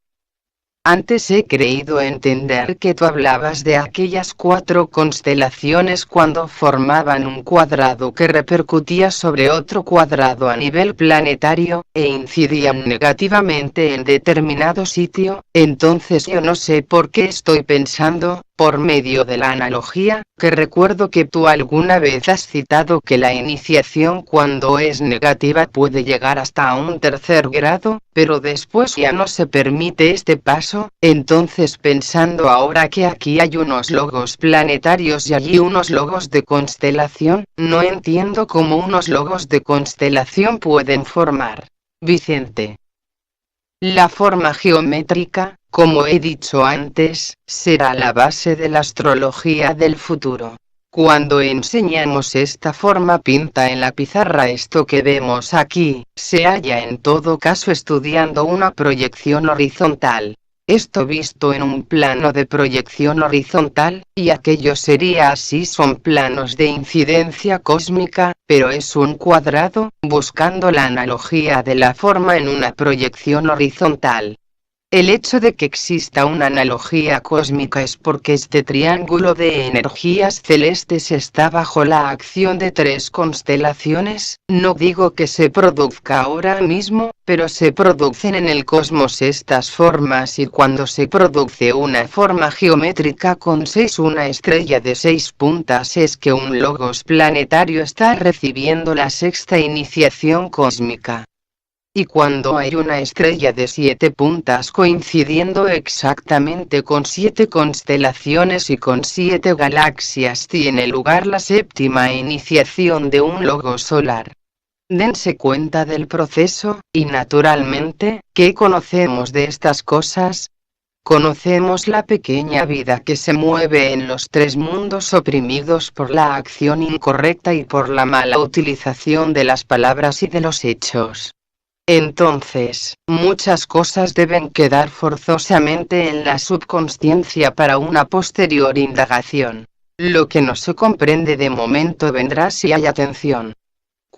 A: Antes he creído entender que tú hablabas de aquellas 4 constelaciones cuando formaban un cuadrado que repercutía sobre otro cuadrado a nivel planetario, e incidían negativamente en determinado sitio. Entonces yo no sé por qué estoy pensando, por medio de la analogía, que recuerdo que tú alguna vez has citado que la iniciación cuando es negativa puede llegar hasta un 3er grado, pero después ya no se permite este paso. Entonces pensando ahora que aquí hay unos logos planetarios y allí unos logos de constelación, no entiendo cómo unos logos de constelación pueden formar. Vicente. La forma geométrica, como he dicho antes, será la base de la astrología del futuro. Cuando enseñamos esta forma pinta en la pizarra, esto que vemos aquí, se halla en todo caso estudiando una proyección horizontal. Esto visto en un plano de proyección horizontal, y aquello sería así, son planos de incidencia cósmica, pero es un cuadrado, buscando la analogía de la forma en una proyección horizontal. El hecho de que exista una analogía cósmica es porque este triángulo de energías celestes está bajo la acción de 3 constelaciones. No digo que se produzca ahora mismo, pero se producen en el cosmos estas formas, y cuando se produce una forma geométrica con 6, una estrella de 6 puntas, es que un logos planetario está recibiendo la 6ª iniciación cósmica. Y cuando hay una estrella de 7 puntas coincidiendo exactamente con 7 constelaciones y con 7 galaxias, tiene lugar la 7ª iniciación de un logo solar. Dense cuenta del proceso, y naturalmente, ¿qué conocemos de estas cosas? Conocemos la pequeña vida que se mueve en los 3 mundos oprimidos por la acción incorrecta y por la mala utilización de las palabras y de los hechos. Entonces, muchas cosas deben quedar forzosamente en la subconsciencia para una posterior indagación. Lo que no se comprende de momento vendrá si hay atención.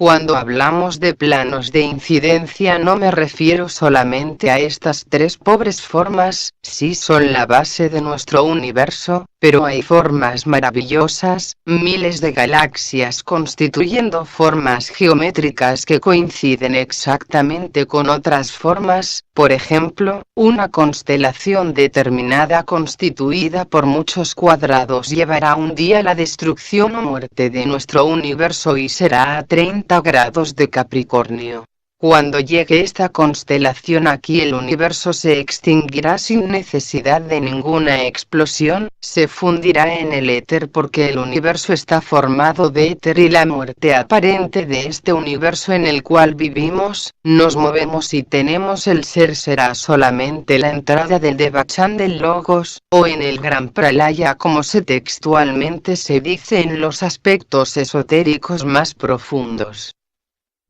A: Cuando hablamos de planos de incidencia no me refiero solamente a estas tres pobres formas, sí son la base de nuestro universo, pero hay formas maravillosas, miles de galaxias constituyendo formas geométricas que coinciden exactamente con otras formas, por ejemplo, una constelación determinada constituida por muchos cuadrados llevará un día a la destrucción o muerte de nuestro universo y será a 30 grados de Capricornio. Cuando llegue esta constelación aquí el universo se extinguirá sin necesidad de ninguna explosión, se fundirá en el éter porque el universo está formado de éter y la muerte aparente de este universo en el cual vivimos, nos movemos y tenemos el ser será solamente la entrada del Devachan del Logos, o en el Gran Pralaya como textualmente se dice en los aspectos esotéricos más profundos.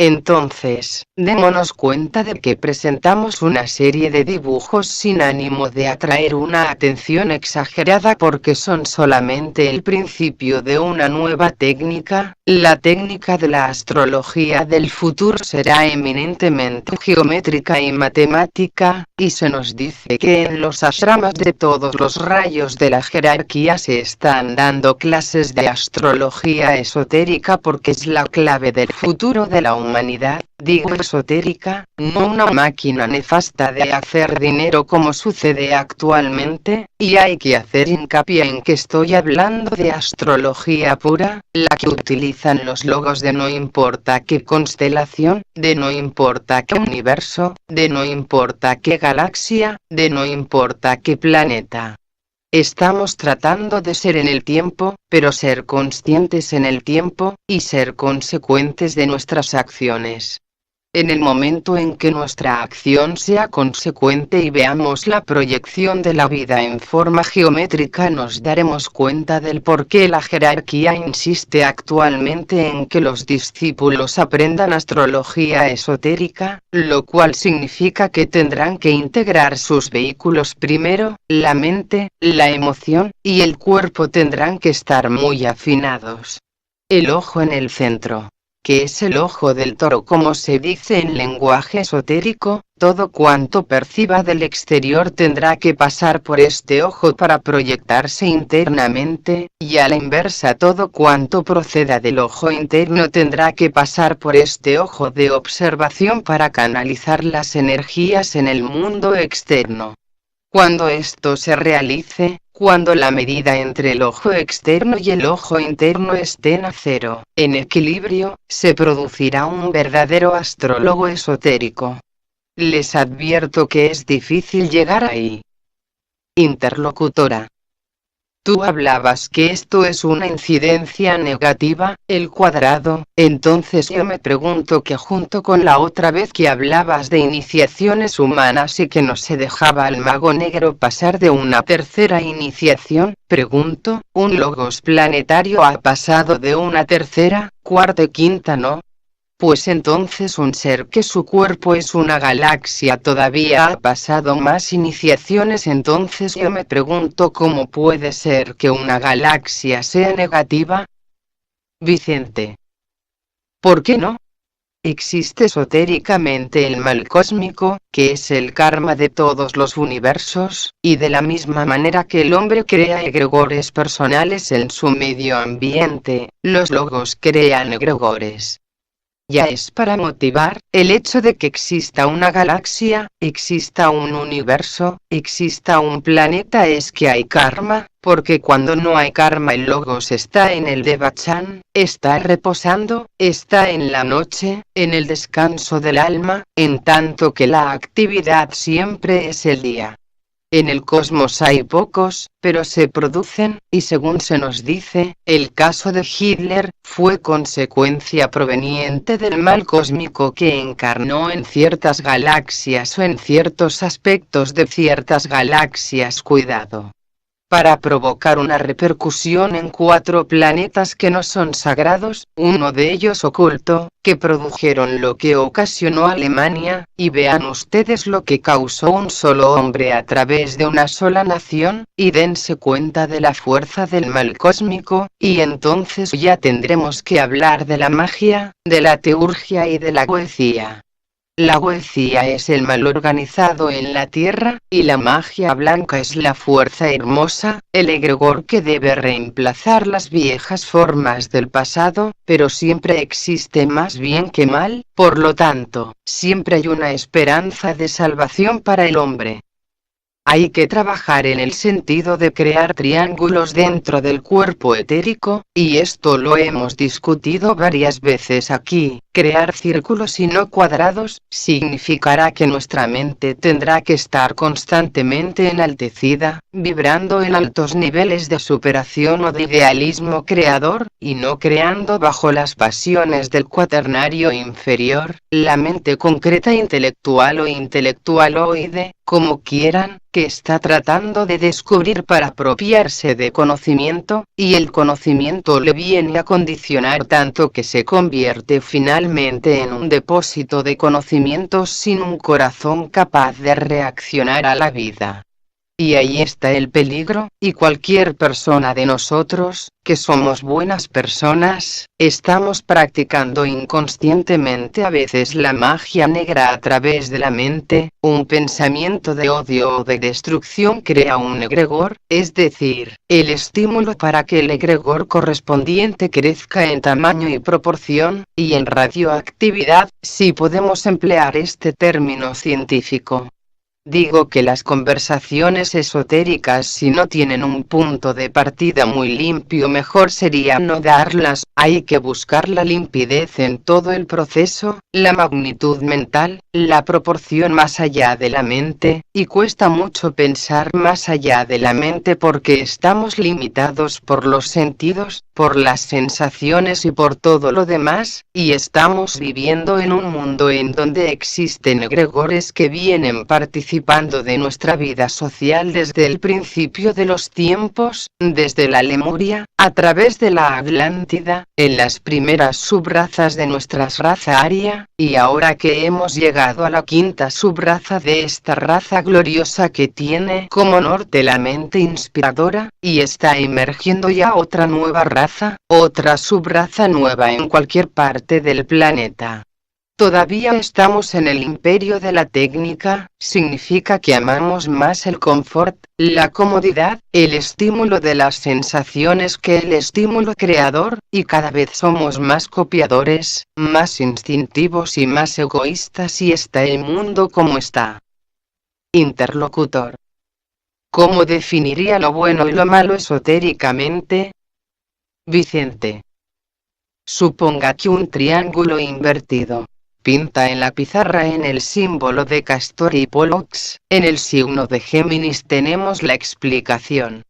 A: Entonces, démonos cuenta de que presentamos una serie de dibujos sin ánimo de atraer una atención exagerada porque son solamente el principio de una nueva técnica. La técnica de la astrología del futuro será eminentemente geométrica y matemática, y se nos dice que en los ashramas de todos los rayos de la jerarquía se están dando clases de astrología esotérica porque es la clave del futuro de la humanidad, digo esotérica, no una máquina nefasta de hacer dinero como sucede actualmente, y hay que hacer hincapié en que estoy hablando de astrología pura, la que utilizan los logos de no importa qué constelación, de no importa qué universo, de no importa qué galaxia, de no importa qué planeta. Estamos tratando de ser en el tiempo, pero ser conscientes en el tiempo, y ser consecuentes de nuestras acciones. En el momento en que nuestra acción sea consecuente y veamos la proyección de la vida en forma geométrica nos daremos cuenta del por qué la jerarquía insiste actualmente en que los discípulos aprendan astrología esotérica, lo cual significa que tendrán que integrar sus vehículos primero, la mente, la emoción, y el cuerpo tendrán que estar muy afinados. El ojo en el centro, que es el ojo del toro como se dice en lenguaje esotérico, todo cuanto perciba del exterior tendrá que pasar por este ojo para proyectarse internamente, y a la inversa todo cuanto proceda del ojo interno tendrá que pasar por este ojo de observación para canalizar las energías en el mundo externo. Cuando esto se realice, cuando la medida entre el ojo externo y el ojo interno estén a cero, en equilibrio, se producirá un verdadero astrólogo esotérico. Les advierto que es difícil llegar ahí. Interlocutora. Tú hablabas que esto es una incidencia negativa, el cuadrado, entonces yo me pregunto que junto con la otra vez que hablabas de iniciaciones humanas y que no se dejaba al mago negro pasar de una tercera iniciación, pregunto, ¿un logos planetario ha pasado de una tercera, cuarta y quinta no? Pues entonces un ser que su cuerpo es una galaxia todavía ha pasado más iniciaciones entonces yo me pregunto cómo puede ser que una galaxia sea negativa. Vicente. ¿Por qué no? Existe esotéricamente el mal cósmico, que es el karma de todos los universos, y de la misma manera que el hombre crea egregores personales en su medio ambiente, los logos crean egregores. Ya es para motivar, el hecho de que exista una galaxia, exista un universo, exista un planeta es que hay karma, porque cuando no hay karma el logos está en el Devachan, está reposando, está en la noche, en el descanso del alma, en tanto que la actividad siempre es el día. En el cosmos hay pocos, pero se producen, y según se nos dice, el caso de Hitler fue consecuencia proveniente del mal cósmico que encarnó en ciertas galaxias o en ciertos aspectos de ciertas galaxias. Cuidado. para provocar una repercusión en 4 planetas que no son sagrados, uno de ellos oculto, que produjeron lo que ocasionó Alemania, y vean ustedes lo que causó un solo hombre a través de una sola nación, y dense cuenta de la fuerza del mal cósmico, y entonces ya tendremos que hablar de la magia, de la teurgia y de la poesía. La poesía es el mal organizado en la tierra, y la magia blanca es la fuerza hermosa, el egregor que debe reemplazar las viejas formas del pasado, pero siempre existe más bien que mal, por lo tanto, siempre hay una esperanza de salvación para el hombre. Hay que trabajar en el sentido de crear triángulos dentro del cuerpo etérico, y esto lo hemos discutido varias veces aquí. Crear círculos y no cuadrados significará que nuestra mente tendrá que estar constantemente enaltecida, vibrando en altos niveles de superación o de idealismo creador, y no creando bajo las pasiones del cuaternario inferior. La mente concreta intelectual o intelectualoide, como quieran, que está tratando de descubrir para apropiarse de conocimiento, y el conocimiento le viene a condicionar tanto que se convierte finalmente en un depósito de conocimientos sin un corazón capaz de reaccionar a la vida. Y ahí está el peligro, y cualquier persona de nosotros, que somos buenas personas, estamos practicando inconscientemente a veces la magia negra a través de la mente. Un pensamiento de odio o de destrucción crea un egregor, es decir, el estímulo para que el egregor correspondiente crezca en tamaño y proporción, y en radioactividad, si podemos emplear este término científico. Digo que las conversaciones esotéricas, si no tienen un punto de partida muy limpio, mejor sería no darlas. Hay que buscar la limpidez en todo el proceso, la magnitud mental, la proporción más allá de la mente, y cuesta mucho pensar más allá de la mente porque estamos limitados por los sentidos, por las sensaciones y por todo lo demás, y estamos viviendo en un mundo en donde existen egregores que vienen participando de nuestra vida social desde el principio de los tiempos, desde la Lemuria, a través de la Atlántida, en las primeras subrazas de nuestra raza aria, y ahora que hemos llegado a la quinta subraza de esta raza gloriosa que tiene como norte la mente inspiradora, y está emergiendo ya otra nueva raza, otra subraza nueva en cualquier parte del planeta. Todavía estamos en el imperio de la técnica, significa que amamos más el confort, la comodidad, el estímulo de las sensaciones que el estímulo creador, y cada vez somos más copiadores, más instintivos y más egoístas, y está el mundo como está. Interlocutor. ¿Cómo definiría lo bueno y lo malo esotéricamente? Vicente. Suponga que un triángulo invertido. Pinta en la pizarra en el símbolo de Castor y Pollux, en el signo de Géminis tenemos la explicación.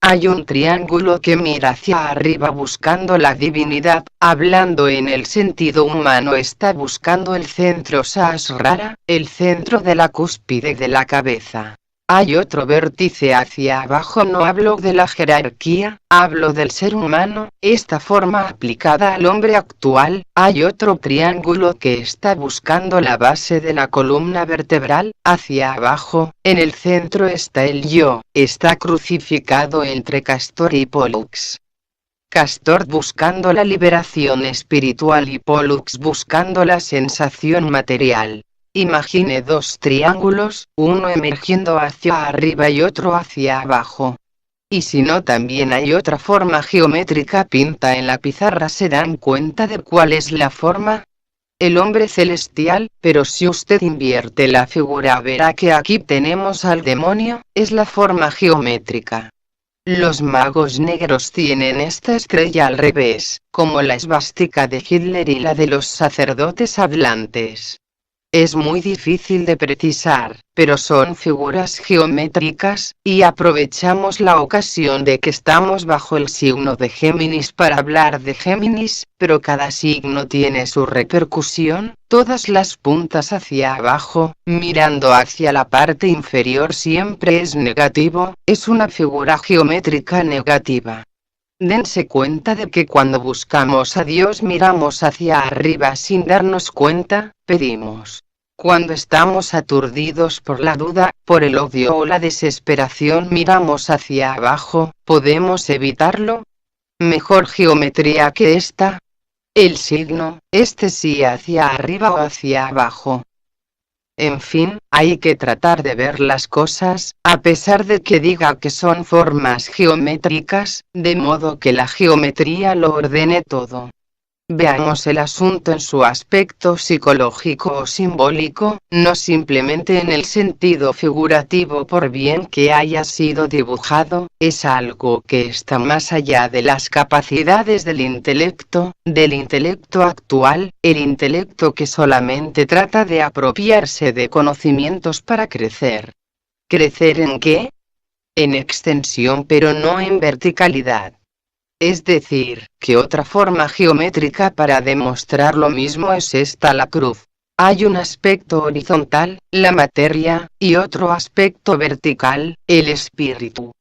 A: Hay un triángulo que mira hacia arriba buscando la divinidad, hablando en el sentido humano está buscando el centro Sahasrara, el centro de la cúspide de la cabeza. Hay otro vértice hacia abajo, no hablo de la jerarquía, hablo del ser humano, esta forma aplicada al hombre actual. Hay otro triángulo que está buscando la base de la columna vertebral, hacia abajo, en el centro está el yo, está crucificado entre Castor y Pollux. Castor buscando la liberación espiritual y Pollux buscando la sensación material. Imagine dos triángulos, uno emergiendo hacia arriba y otro hacia abajo. Y si no, también hay otra forma geométrica pinta en la pizarra. ¿Se dan cuenta de cuál es la forma? El hombre celestial, pero si usted invierte la figura verá que aquí tenemos al demonio, es la forma geométrica. Los magos negros tienen esta estrella al revés, como la esvástica de Hitler y la de los sacerdotes hablantes. Es muy difícil de precisar, pero son figuras geométricas, y aprovechamos la ocasión de que estamos bajo el signo de Géminis para hablar de Géminis, pero cada signo tiene su repercusión, todas las puntas hacia abajo, mirando hacia la parte inferior siempre es negativo, es una figura geométrica negativa. Dense cuenta de que cuando buscamos a Dios miramos hacia arriba sin darnos cuenta, pedimos. Cuando estamos aturdidos por la duda, por el odio o la desesperación miramos hacia abajo, ¿podemos evitarlo? ¿Mejor geometría que esta? El signo, este sí hacia arriba o hacia abajo. En fin, hay que tratar de ver las cosas, a pesar de que diga que son formas geométricas, de modo que la geometría lo ordene todo. Veamos el asunto en su aspecto psicológico o simbólico, no simplemente en el sentido figurativo por bien que haya sido dibujado, es algo que está más allá de las capacidades del intelecto actual, el intelecto que solamente trata de apropiarse de conocimientos para crecer. ¿Crecer en qué? En extensión pero no en verticalidad. Es decir, que otra forma geométrica para demostrar lo mismo es esta: la cruz. Hay un aspecto horizontal, la materia, y otro aspecto vertical, el espíritu.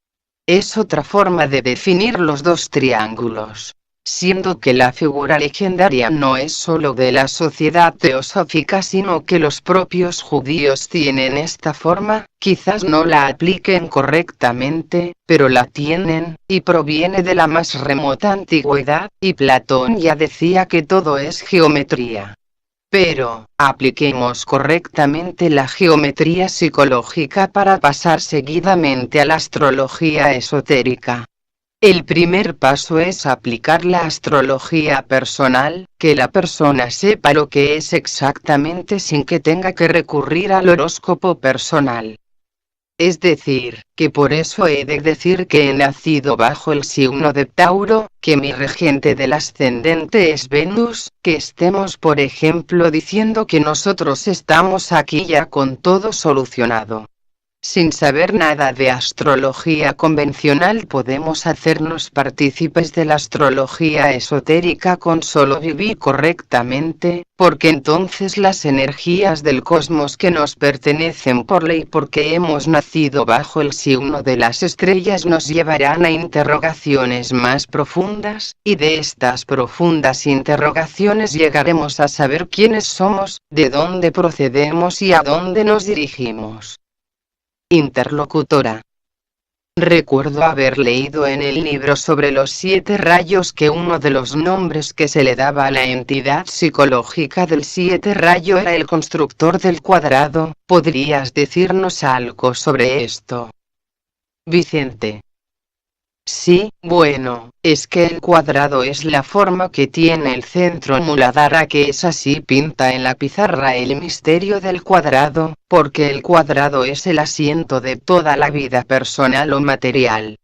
A: Es otra forma de definir los dos triángulos. Siendo que la figura legendaria no es solo de la sociedad teosófica sino que los propios judíos tienen esta forma, quizás no la apliquen correctamente, pero la tienen, y proviene de la más remota antigüedad, y Platón ya decía que todo es geometría. Pero, apliquemos correctamente la geometría psicológica para pasar seguidamente a la astrología esotérica. El primer paso es aplicar la astrología personal, que la persona sepa lo que es exactamente sin que tenga que recurrir al horóscopo personal. Es decir, que por eso he de decir que he nacido bajo el signo de Tauro, que mi regente del ascendente es Venus, que estemos por ejemplo diciendo que nosotros estamos aquí ya con todo solucionado. Sin saber nada de astrología convencional podemos hacernos partícipes de la astrología esotérica con solo vivir correctamente, porque entonces las energías del cosmos que nos pertenecen por ley porque hemos nacido bajo el signo de las estrellas nos llevarán a interrogaciones más profundas, y de estas profundas interrogaciones llegaremos a saber quiénes somos, de dónde procedemos y a dónde nos dirigimos. Interlocutora. Recuerdo haber leído en el libro sobre los 7 rayos que uno de los nombres que se le daba a la entidad psicológica del 7 rayo era el constructor del cuadrado. ¿Podrías decirnos algo sobre esto? Vicente. Sí, bueno, es que el cuadrado es la forma que tiene el centro Muladhara, que es así pinta en la pizarra el misterio del cuadrado, porque el cuadrado es el asiento de toda la vida personal o material.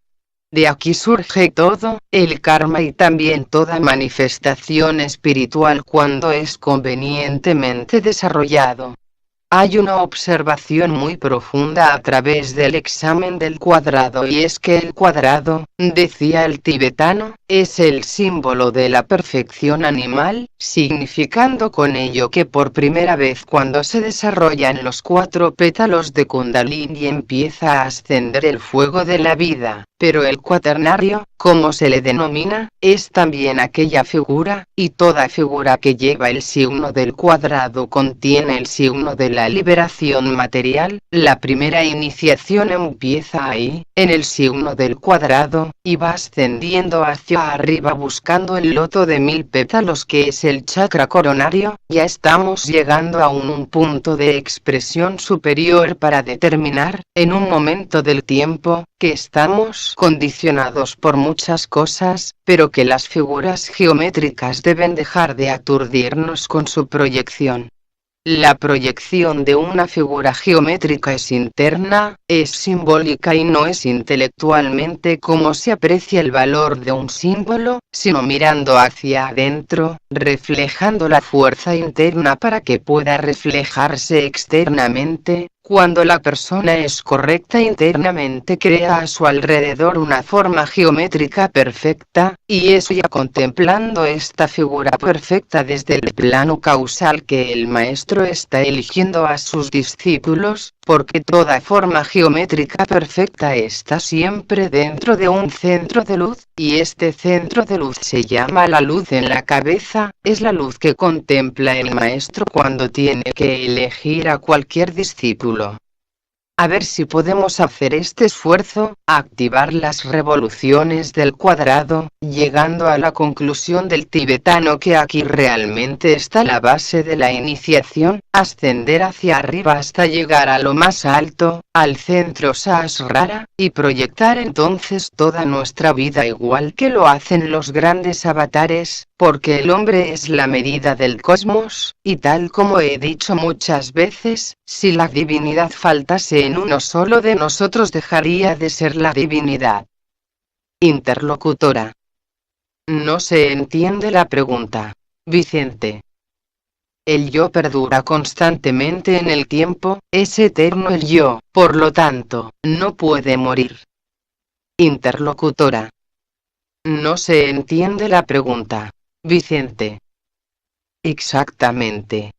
A: De aquí surge todo, el karma y también toda manifestación espiritual cuando es convenientemente desarrollado. Hay una observación muy profunda a través del examen del cuadrado, y es que el cuadrado, decía el tibetano, es el símbolo de la perfección animal, significando con ello que por primera vez cuando se desarrollan los 4 pétalos de Kundalini empieza a ascender el fuego de la vida. Pero el cuaternario, como se le denomina, es también aquella figura, y toda figura que lleva el signo del cuadrado contiene el signo de la liberación material. La primera iniciación empieza ahí, en el signo del cuadrado, y va ascendiendo hacia arriba buscando el loto de 1000 pétalos que es el chakra coronario. Ya estamos llegando a un punto de expresión superior para determinar, en un momento del tiempo, que estamos condicionados por muchas cosas, pero que las figuras geométricas deben dejar de aturdirnos con su proyección. La proyección de una figura geométrica es interna, es simbólica y no es intelectualmente como se aprecia el valor de un símbolo, sino mirando hacia adentro, reflejando la fuerza interna para que pueda reflejarse externamente. Cuando la persona es correcta internamente crea a su alrededor una forma geométrica perfecta, y es ya contemplando esta figura perfecta desde el plano causal que el maestro está eligiendo a sus discípulos, porque toda forma geométrica perfecta está siempre dentro de un centro de luz, y este centro de luz se llama la luz en la cabeza, es la luz que contempla el maestro cuando tiene que elegir a cualquier discípulo. A ver si podemos hacer este esfuerzo, activar las revoluciones del cuadrado, llegando a la conclusión del tibetano que aquí realmente está la base de la iniciación, ascender hacia arriba hasta llegar a lo más alto, al centro Sahasrara, y proyectar entonces toda nuestra vida igual que lo hacen los grandes avatares, porque el hombre es la medida del cosmos, y tal como he dicho muchas veces, si la divinidad faltase en uno solo de nosotros dejaría de ser la divinidad. Interlocutora. No se entiende la pregunta. Vicente. El yo perdura constantemente en el tiempo, es eterno el yo, por lo tanto, no puede morir. Interlocutora. No se entiende la pregunta. Vicente. Exactamente.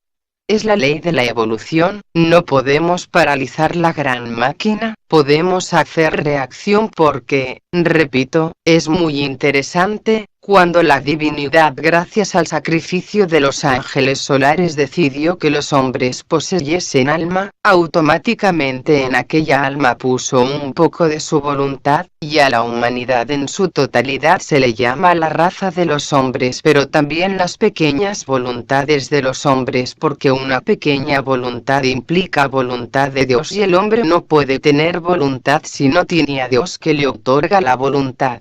A: Es la ley de la evolución, no podemos paralizar la gran máquina, podemos hacer reacción porque, repito, es muy interesante, cuando la divinidad gracias al sacrificio de los ángeles solares decidió que los hombres poseyesen alma, automáticamente en aquella alma puso un poco de su voluntad, y a la humanidad en su totalidad se le llama la raza de los hombres pero también las pequeñas voluntades de los hombres porque una pequeña voluntad implica voluntad de Dios y el hombre no puede tener voluntad si no tiene a Dios que le otorga la voluntad.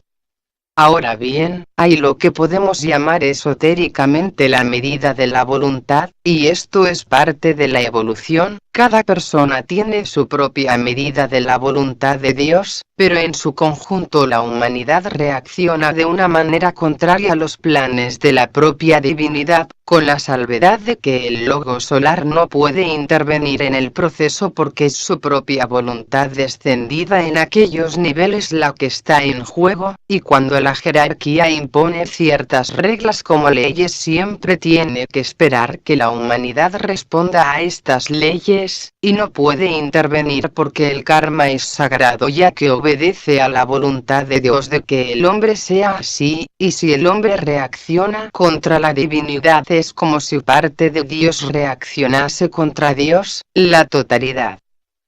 A: Ahora bien, hay lo que podemos llamar esotéricamente la medida de la voluntad, y esto es parte de la evolución. Cada persona tiene su propia medida de la voluntad de Dios, pero en su conjunto la humanidad reacciona de una manera contraria a los planes de la propia divinidad, con la salvedad de que el logo solar no puede intervenir en el proceso porque es su propia voluntad descendida en aquellos niveles la que está en juego, y cuando la jerarquía impone ciertas reglas como leyes siempre tiene que esperar que la humanidad responda a estas leyes, y no puede intervenir porque el karma es sagrado ya que obedece a la voluntad de Dios de que el hombre sea así, y si el hombre reacciona contra la divinidad es como si parte de Dios reaccionase contra Dios, la totalidad.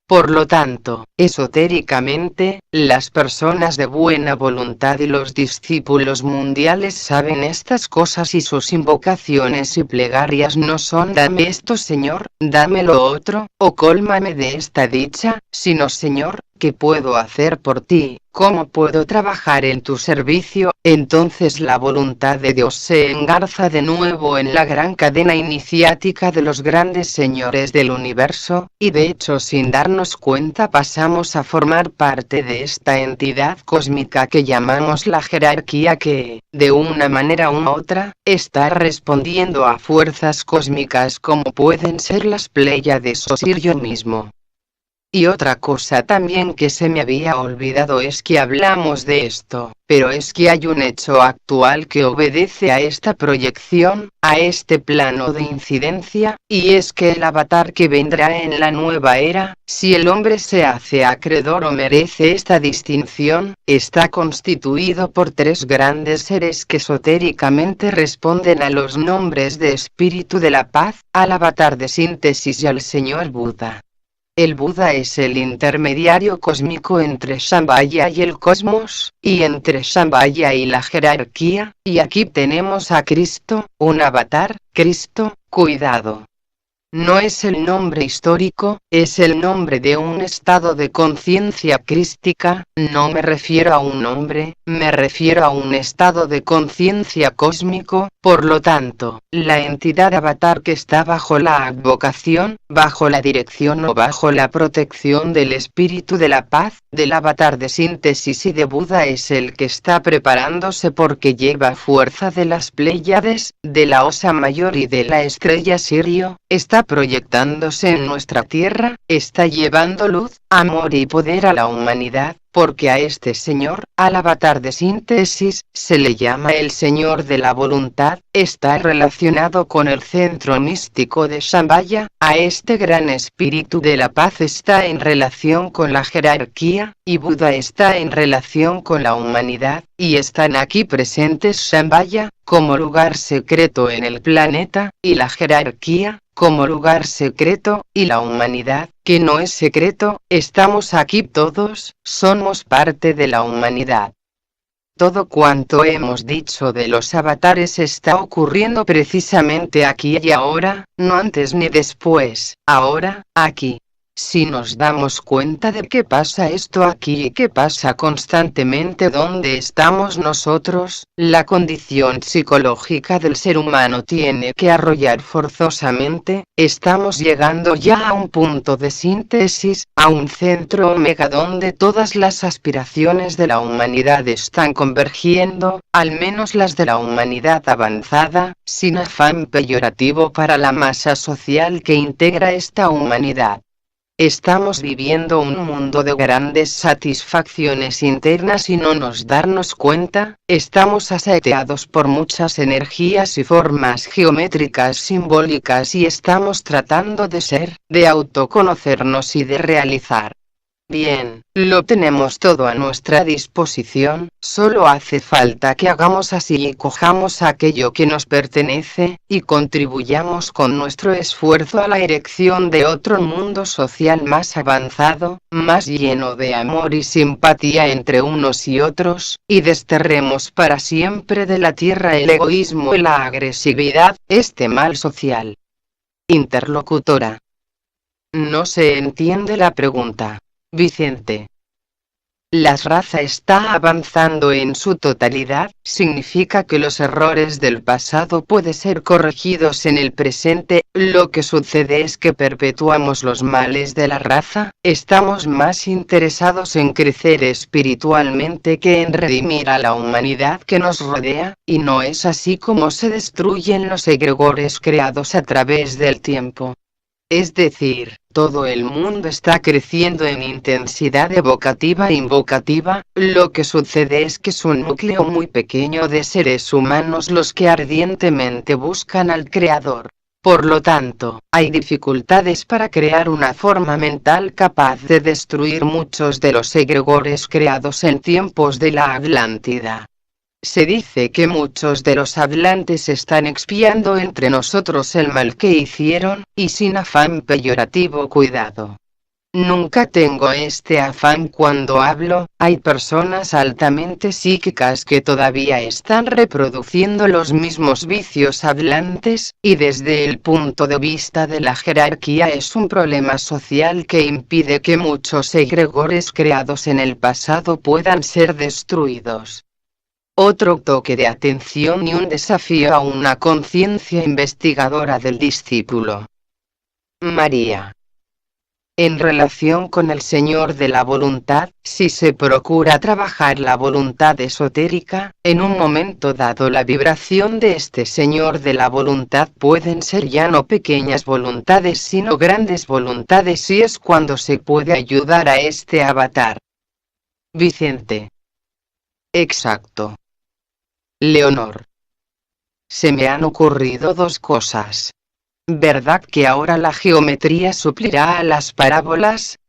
A: Por lo tanto, esotéricamente, las personas de buena voluntad y los discípulos mundiales saben estas cosas y sus invocaciones y plegarias no son dame esto Señor, dame lo otro, o cólmame de esta dicha, sino Señor, ¿qué puedo hacer por ti? ¿Cómo puedo trabajar en tu servicio? Entonces la voluntad de Dios se engarza de nuevo en la gran cadena iniciática de los grandes señores del universo, y de hecho sin darnos cuenta pasamos a formar parte de esta entidad cósmica que llamamos la jerarquía que, de una manera u otra, está respondiendo a fuerzas cósmicas como pueden ser las Pléyades o Sirio mismo. Y otra cosa también que se me había olvidado es que hablamos de esto, pero es que hay un hecho actual que obedece a esta proyección, a este plano de incidencia, y es que el avatar que vendrá en la nueva era, si el hombre se hace acreedor o merece esta distinción, está constituido por tres grandes seres que esotéricamente responden a los nombres de Espíritu de la Paz, al avatar de síntesis y al Señor Buda. El Buda es el intermediario cósmico entre Shambhaya y el cosmos, y entre Shambhaya y la jerarquía, y aquí tenemos a Cristo, un avatar, Cristo, cuidado. no es el nombre histórico, es el nombre de un estado de conciencia crística. No me refiero a un nombre, me refiero a un estado de conciencia cósmico. Por lo tanto, la entidad avatar que está bajo la advocación, bajo la dirección o bajo la protección del espíritu de la paz, del avatar de síntesis y de Buda, es el que está preparándose porque lleva fuerza de las Pléyades, de la Osa Mayor y de la estrella Sirio, está proyectándose en nuestra tierra, está llevando luz, amor y poder a la humanidad. Porque a este señor, al avatar de síntesis, se le llama el señor de la voluntad, está relacionado con el centro místico de Shambhaya, a este gran espíritu de la paz está en relación con la jerarquía, y Buda está en relación con la humanidad, y están aquí presentes Shambhaya, como lugar secreto en el planeta, y la jerarquía, como lugar secreto, y la humanidad, que no es secreto, estamos aquí todos, somos parte de la humanidad. Todo cuanto hemos dicho de los avatares está ocurriendo precisamente aquí y ahora, no antes ni después, ahora, aquí. Si nos damos cuenta de qué pasa esto aquí y qué pasa constantemente donde estamos nosotros, la condición psicológica del ser humano tiene que arrollar forzosamente, estamos llegando ya a un punto de síntesis, a un centro omega donde todas las aspiraciones de la humanidad están convergiendo, al menos las de la humanidad avanzada, sin afán peyorativo para la masa social que integra esta humanidad. Estamos viviendo un mundo de grandes satisfacciones internas y no nos darnos cuenta, estamos asaeteados por muchas energías y formas geométricas simbólicas y estamos tratando de ser, de autoconocernos y de realizar. Bien, lo tenemos todo a nuestra disposición, solo hace falta que hagamos así y cojamos aquello que nos pertenece, y contribuyamos con nuestro esfuerzo a la erección de otro mundo social más avanzado, más lleno de amor y simpatía entre unos y otros, y desterremos para siempre de la tierra el egoísmo y la agresividad, este mal social. Interlocutora. No se entiende la pregunta. Vicente. La raza está avanzando en su totalidad, significa que los errores del pasado pueden ser corregidos en el presente, lo que sucede es que perpetuamos los males de la raza, estamos más interesados en crecer espiritualmente que en redimir a la humanidad que nos rodea, y no es así como se destruyen los egregores creados a través del tiempo. Es decir, todo el mundo está creciendo en intensidad evocativa e invocativa, lo que sucede es que es un núcleo muy pequeño de seres humanos los que ardientemente buscan al Creador. Por lo tanto, hay dificultades para crear una forma mental capaz de destruir muchos de los egregores creados en tiempos de la Atlántida. Se dice que muchos de los hablantes están expiando entre nosotros el mal que hicieron, y sin afán peyorativo cuidado. Nunca tengo este afán cuando hablo, hay personas altamente psíquicas que todavía están reproduciendo los mismos vicios hablantes, y desde el punto de vista de la jerarquía es un problema social que impide que muchos egregores creados en el pasado puedan ser destruidos. Otro toque de atención y un desafío a una conciencia investigadora del discípulo. María. En relación con el Señor de la voluntad, si se procura trabajar la voluntad esotérica, en un momento dado la vibración de este Señor de la voluntad pueden ser ya no pequeñas voluntades sino grandes voluntades y es cuando se puede ayudar a este avatar. Vicente. Exacto. Leonor. Se me han ocurrido dos cosas. ¿Verdad que ahora la geometría suplirá a las parábolas?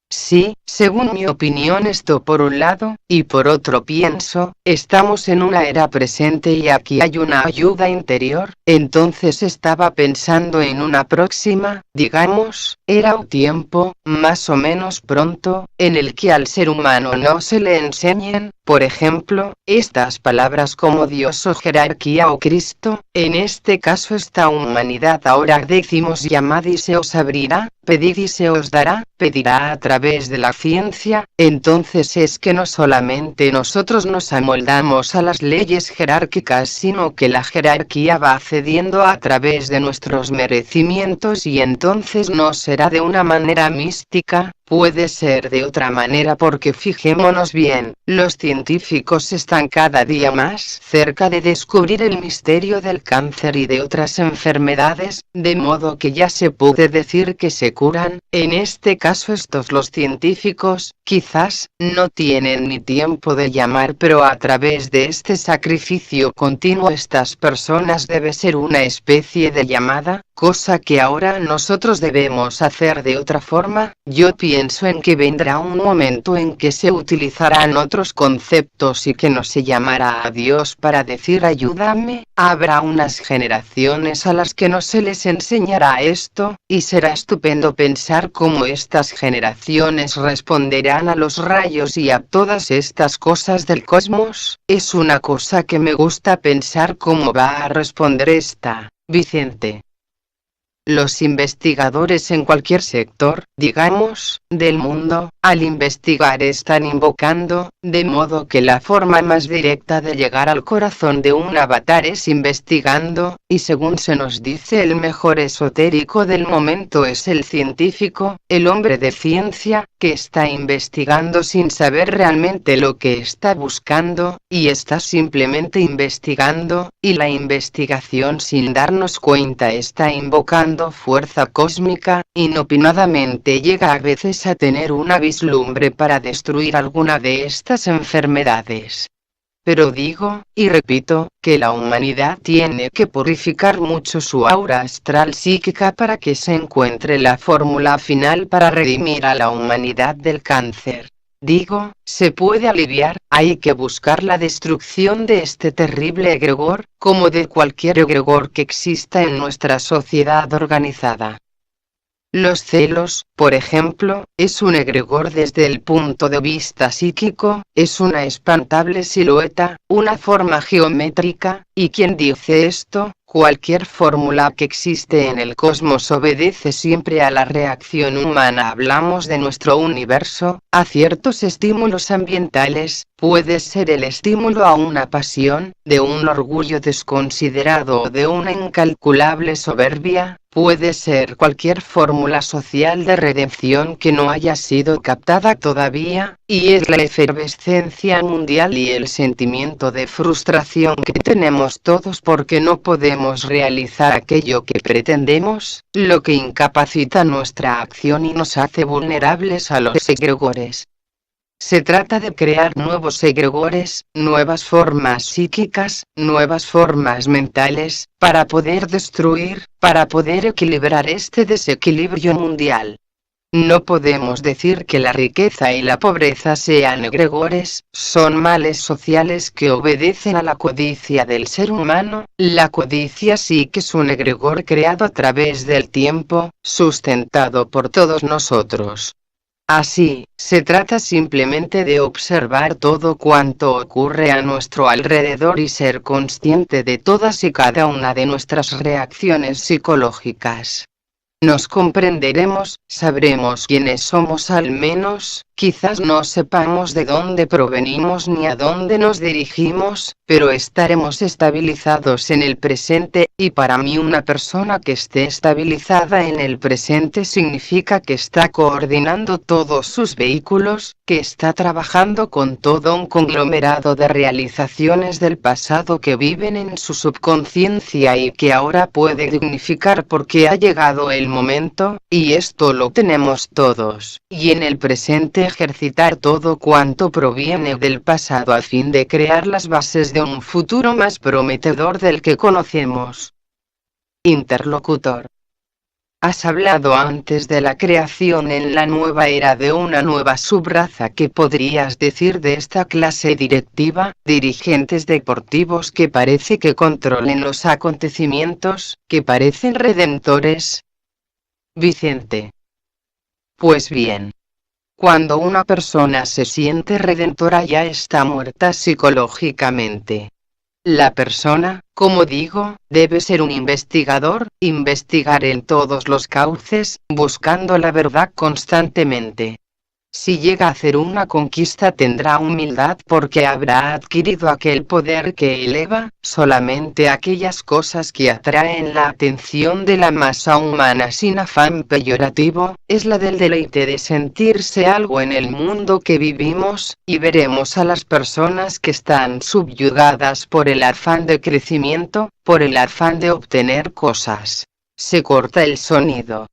A: Sí, según mi opinión esto por un lado, y por otro pienso, estamos en una era presente y aquí hay una ayuda interior, entonces estaba pensando en una próxima, digamos, era un tiempo, más o menos pronto, en el que al ser humano no se le enseñan, Por ejemplo, estas palabras como Dios o jerarquía o Cristo, en este caso esta humanidad ahora decimos llamad y se os abrirá, pedid y se os dará, pedirá a través de la ciencia, entonces es que no solamente nosotros nos amoldamos a las leyes jerárquicas sino que la jerarquía va cediendo a través de nuestros merecimientos y entonces no será de una manera mística, puede ser de otra manera porque fijémonos bien, los científicos están cada día más cerca de descubrir el misterio del cáncer y de otras enfermedades, de modo que ya se puede decir que se curan, en este caso estos los científicos, quizás, no tienen ni tiempo de llamar pero a través de este sacrificio continuo estas personas debe ser una especie de llamada, cosa que ahora nosotros debemos hacer de otra forma, yo pienso en que vendrá un momento en que se utilizarán otros conceptos y que no se llamará a Dios para decir ayúdame, habrá unas generaciones a las que no se les enseñará esto, y será estupendo pensar cómo estas generaciones responderán a los rayos y a todas estas cosas del cosmos, es una cosa que me gusta pensar cómo va a responder esta, Vicente. Los investigadores en cualquier sector, digamos, del mundo, al investigar están invocando, de modo que la forma más directa de llegar al corazón de un avatar es investigando, y según se nos dice el mejor esotérico del momento es el científico, el hombre de ciencia, que está investigando sin saber realmente lo que está buscando, y está simplemente investigando, y la investigación sin darnos cuenta está invocando fuerza cósmica, inopinadamente llega a veces a tener una vislumbre para destruir alguna de estas enfermedades. Pero digo, y repito, que la humanidad tiene que purificar mucho su aura astral psíquica para que se encuentre la fórmula final para redimir a la humanidad del cáncer. Digo, se puede aliviar, hay que buscar la destrucción de este terrible egregor, como de cualquier egregor que exista en nuestra sociedad organizada. Los celos, por ejemplo, es un egregor desde el punto de vista psíquico, es una espantable silueta, una forma geométrica, y quien dice esto, cualquier fórmula que existe en el cosmos obedece siempre a la reacción humana. Hablamos de nuestro universo, a ciertos estímulos ambientales, puede ser el estímulo a una pasión, de un orgullo desconsiderado o de una incalculable soberbia, puede ser cualquier fórmula social de redención que no haya sido captada todavía, y es la efervescencia mundial y el sentimiento de frustración que tenemos todos porque no podemos realizar aquello que pretendemos, lo que incapacita nuestra acción y nos hace vulnerables a los egregores. Se trata de crear nuevos egregores, nuevas formas psíquicas, nuevas formas mentales, para poder destruir, para poder equilibrar este desequilibrio mundial. No podemos decir que la riqueza y la pobreza sean egregores, son males sociales que obedecen a la codicia del ser humano, la codicia sí que es un egregor creado a través del tiempo, sustentado por todos nosotros. Así, se trata simplemente de observar todo cuanto ocurre a nuestro alrededor y ser consciente de todas y cada una de nuestras reacciones psicológicas. Nos comprenderemos, sabremos quiénes somos al menos, quizás no sepamos de dónde provenimos ni a dónde nos dirigimos, pero estaremos estabilizados en el presente, y para mí una persona que esté estabilizada en el presente significa que está coordinando todos sus vehículos, que está trabajando con todo un conglomerado de realizaciones del pasado que viven en su subconsciencia y que ahora puede dignificar porque ha llegado el momento, y esto lo tenemos todos, y en el presente ejercitar todo cuanto proviene del pasado a fin de crear las bases de un futuro más prometedor del que conocemos. Interlocutor. Has hablado antes de la creación en la nueva era de una nueva subraza. ¿Qué podrías decir de esta clase directiva, dirigentes deportivos que parece que controlen los acontecimientos, que parecen redentores? Vicente. Pues bien. Cuando una persona se siente redentora ya está muerta psicológicamente. La persona, como digo, debe ser un investigador, investigar en todos los cauces, buscando la verdad constantemente. Si llega a hacer una conquista tendrá humildad porque habrá adquirido aquel poder que eleva, solamente aquellas cosas que atraen la atención de la masa humana sin afán peyorativo, es la del deleite de sentirse algo en el mundo que vivimos, y veremos a las personas que están subyugadas por el afán de crecimiento, por el afán de obtener cosas. Se corta el sonido.